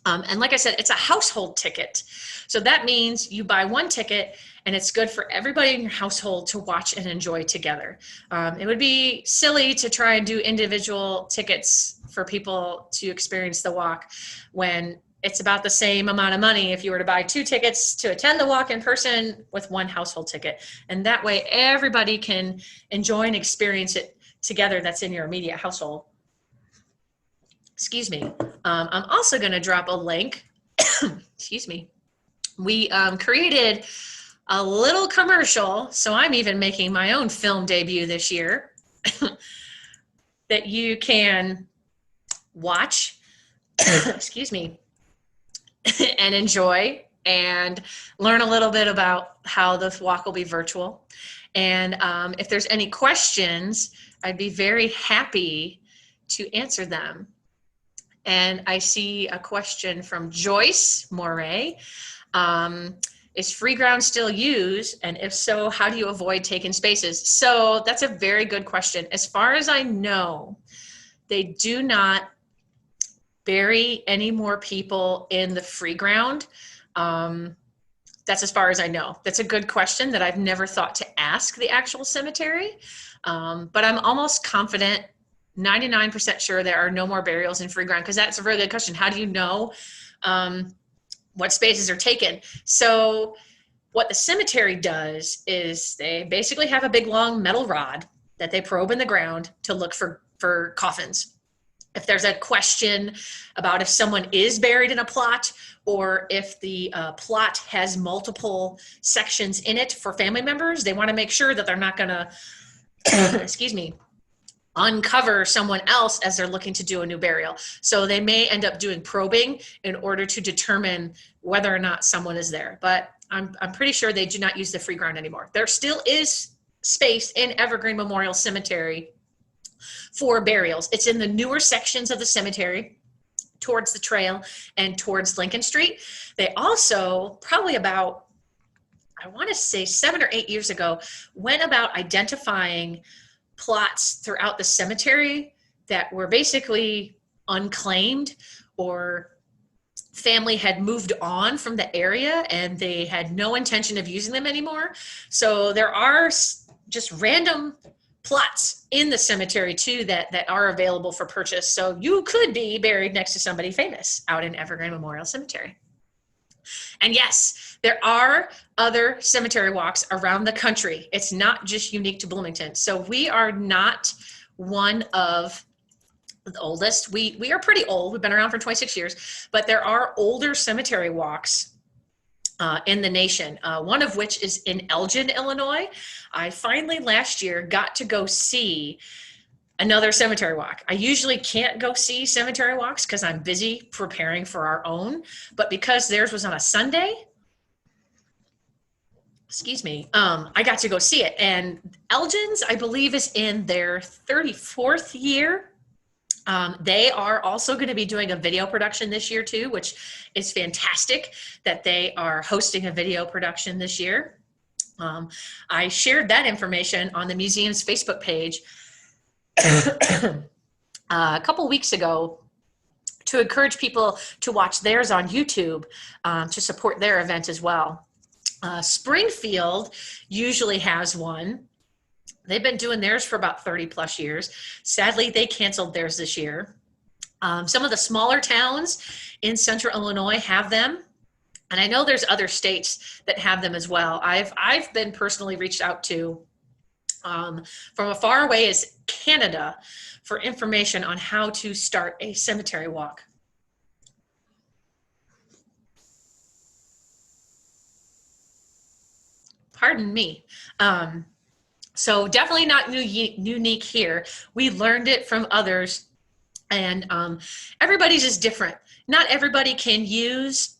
And like I said, it's a household ticket. So that means you buy one ticket and it's good for everybody in your household to watch and enjoy together. It would be silly to try and do individual tickets for people to experience the walk when it's about the same amount of money if you were to buy 2 tickets to attend the walk in person with 1 household ticket. And that way everybody can enjoy and experience it together that's in your immediate household. Excuse me. I'm also going to drop a link. Excuse me. We created a little commercial, so I'm even making my own film debut this year, that you can watch, excuse me, and enjoy and learn a little bit about how the walk will be virtual. And if there's any questions, I'd be very happy to answer them. And I see a question from Joyce Moray. Is free ground still used? And if so, how do you avoid taking spaces? So that's a very good question. As far as I know, they do not bury any more people in the free ground. That's as far as I know. That's a good question that I've never thought to ask the actual cemetery. But I'm almost confident, 99% sure there are no more burials in free ground, because that's a really good question. How do you know what spaces are taken? So what the cemetery does is they basically have a big long metal rod that they probe in the ground to look for coffins. If there's a question about if someone is buried in a plot, or if the plot has multiple sections in it for family members, they want to make sure that they're not going to, excuse me, uncover someone else as they're looking to do a new burial. So they may end up doing probing in order to determine whether or not someone is there. But I'm pretty sure they do not use the free ground anymore. There still is space in Evergreen Memorial Cemetery for burials. It's in the newer sections of the cemetery towards the trail and towards Lincoln Street. They also, probably about, I want to say 7 or 8 years ago, went about identifying plots throughout the cemetery that were basically unclaimed, or family had moved on from the area and they had no intention of using them anymore. So there are just random plots in the cemetery too that are available for purchase. So you could be buried next to somebody famous out in Evergreen Memorial Cemetery. And yes, there are other cemetery walks around the country. It's not just unique to Bloomington. So we are not one of the oldest. We are pretty old. We've been around for 26 years, but there are older cemetery walks in the nation, one of which is in Elgin, Illinois. I finally last year got to go see another cemetery walk. I usually can't go see cemetery walks because I'm busy preparing for our own, but because theirs was on a Sunday, excuse me, I got to go see it. And Elgin's, I believe, is in their 34th year. They are also going to be doing a video production this year too, which is fantastic that they are hosting a video production this year. I shared that information on the museum's Facebook page a couple weeks ago to encourage people to watch theirs on YouTube to support their event as well. Springfield usually has one. They've been doing theirs for about 30 plus years. Sadly, they canceled theirs this year. Some of the smaller towns in central Illinois have them. And I know there's other states that have them as well. I've been personally reached out to From as far away as Canada for information on how to start a cemetery walk. Pardon me. So definitely not unique here. We learned it from others, and everybody's is different. Not everybody can use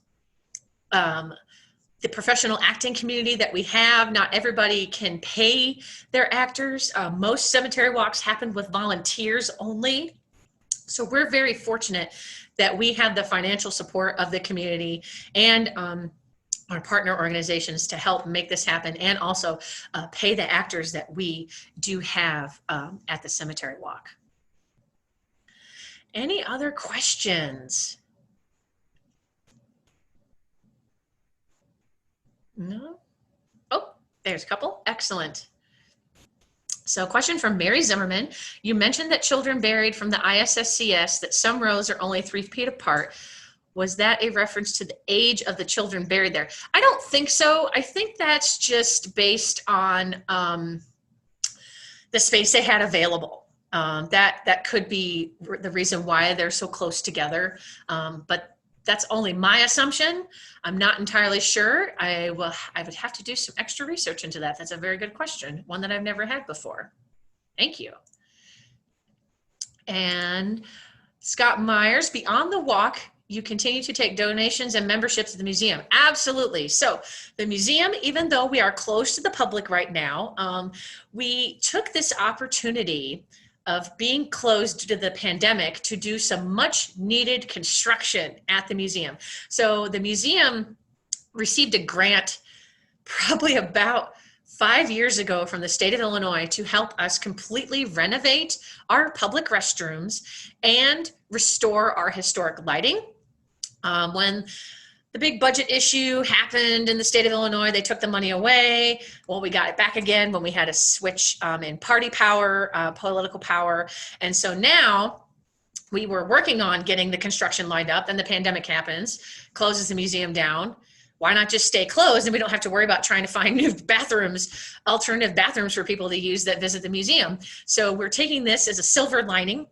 the professional acting community that we have. Not everybody can pay their actors. Most cemetery walks happen with volunteers only. So we're very fortunate that we have the financial support of the community and our partner organizations to help make this happen, and also pay the actors that we do have at the cemetery walk. Any other questions? No? Oh, there's a couple. Excellent. So question from Mary Zimmerman. You mentioned that children buried from the ISSCS, that some rows are only 3 feet apart. Was that a reference to the age of the children buried there? I don't think so. I think that's just based on the space they had available. That could be the reason why they're so close together. But that's only my assumption. I'm not entirely sure. I would have to do some extra research into that. That's a very good question, one that I've never had before. Thank you. And Scott Myers, beyond the walk, you continue to take donations and memberships at the museum. Absolutely. So the museum, even though we are closed to the public right now, we took this opportunity of being closed due to the pandemic to do some much needed construction at the museum. So the museum received a grant probably about 5 years ago from the state of Illinois to help us completely renovate our public restrooms and restore our historic lighting. When the big budget issue happened in the state of Illinois, they took the money away. Well, we got it back again when we had a switch in party power, political power. And so now we were working on getting the construction lined up, and the pandemic happens, closes the museum down. Why not just stay closed, and we don't have to worry about trying to find new bathrooms, alternative bathrooms for people to use that visit the museum. So we're taking this as a silver lining.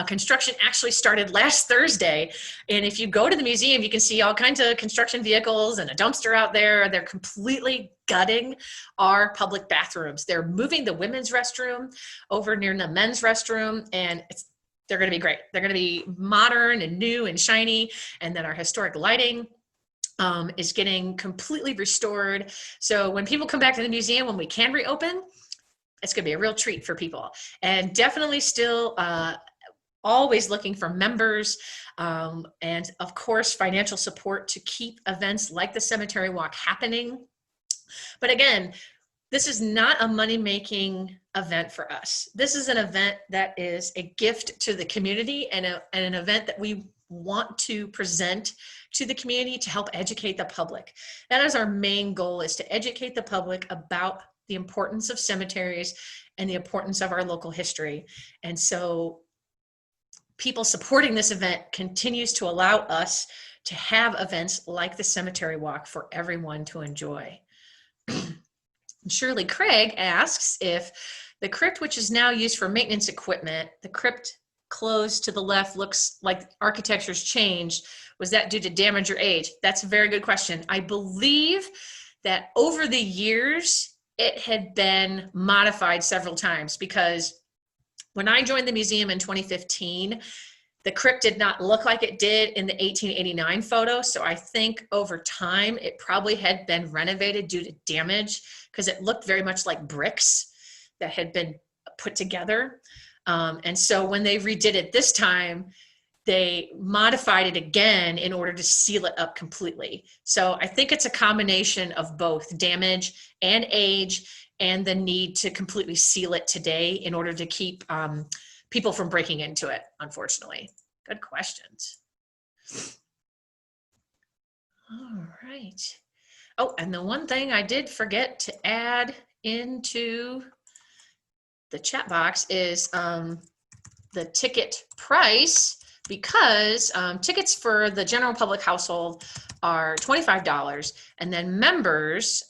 Construction actually started last Thursday, and if you go to the museum, you can see all kinds of construction vehicles and a dumpster out there. They're completely gutting our public bathrooms. They're moving the women's restroom over near the men's restroom, and they're going to be great. They're going to be modern and new and shiny, and then our historic lighting is getting completely restored. So when people come back to the museum, when we can reopen, it's going to be a real treat for people. And definitely still always looking for members, and of course financial support to keep events like the cemetery walk happening. But again, this is not a money-making event for us. This is an event that is a gift to the community, and an event that we want to present to the community to help educate the public. That is our main goal, is to educate the public about the importance of cemeteries and the importance of our local history. And so people supporting this event continues to allow us to have events like the cemetery walk for everyone to enjoy. Shirley Craig asks if the crypt, which is now used for maintenance equipment, the crypt closed to the left looks like architecture's changed. Was that due to damage or age? That's a very good question. I believe that over the years, it had been modified several times, because when I joined the museum in 2015, the crypt did not look like it did in the 1889 photo. So I think over time, it probably had been renovated due to damage, because it looked very much like bricks that had been put together. And so when they redid it this time, they modified it again in order to seal it up completely. So I think it's a combination of both damage and age, and the need to completely seal it today in order to keep people from breaking into it, unfortunately. Good questions. All right. Oh, and the one thing I did forget to add into the chat box is the ticket price because tickets for the general public household are $25, and then members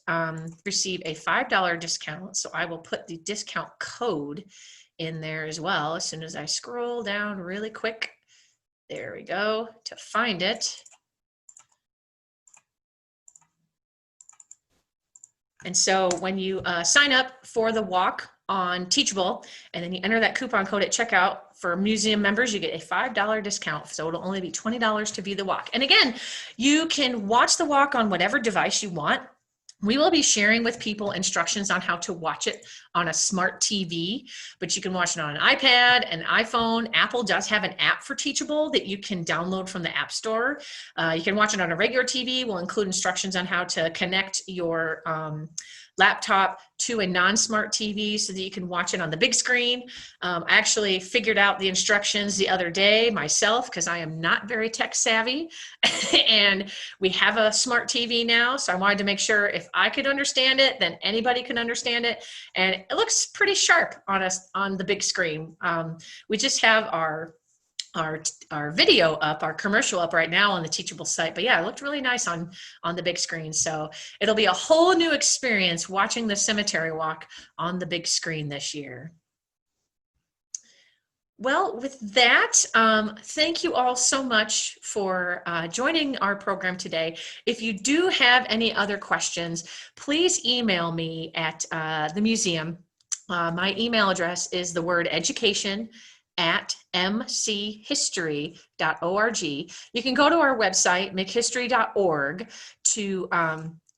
receive a $5 discount. So I will put the discount code in there as well as soon as I scroll down really quick. There we go, to find it. And so when you sign up for the walk on Teachable, and then you enter that coupon code at checkout, for museum members, you get a $5 discount. So it'll only be $20 to view the walk. And again, you can watch the walk on whatever device you want. We will be sharing with people instructions on how to watch it on a smart TV, but you can watch it on an iPad, an iPhone. Apple does have an app for Teachable that you can download from the App Store. You can watch it on a regular TV. We'll include instructions on how to connect your laptop to a non-smart TV so that you can watch it on the big screen. I actually figured out the instructions the other day myself because I am not very tech savvy and we have a smart TV now. So I wanted to make sure if I could understand it, then anybody can understand it. And it looks pretty sharp on us on the big screen. We just have our video up, our commercial up right now on the Teachable site. But yeah, it looked really nice on the big screen. So it'll be a whole new experience watching the cemetery walk on the big screen this year. Well, with that, thank you all so much for joining our program today. If you do have any other questions, please email me at the museum. My email address is the word education@mchistory.org. You can go to our website, mchistory.org, to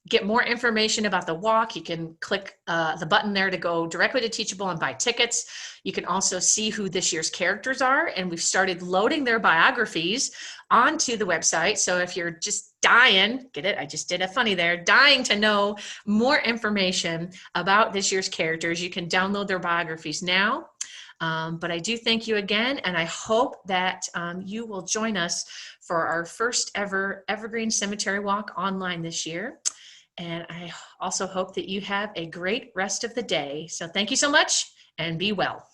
get more information about the walk. You can click the button there to go directly to Teachable and buy tickets. You can also see who this year's characters are, and we've started loading their biographies onto the website. So if you're just dying, get it? I just did a funny there, dying to know more information about this year's characters, you can download their biographies now. But I do thank you again, and I hope that you will join us for our first ever Evergreen Cemetery Walk online this year. And I also hope that you have a great rest of the day. So thank you so much, and be well.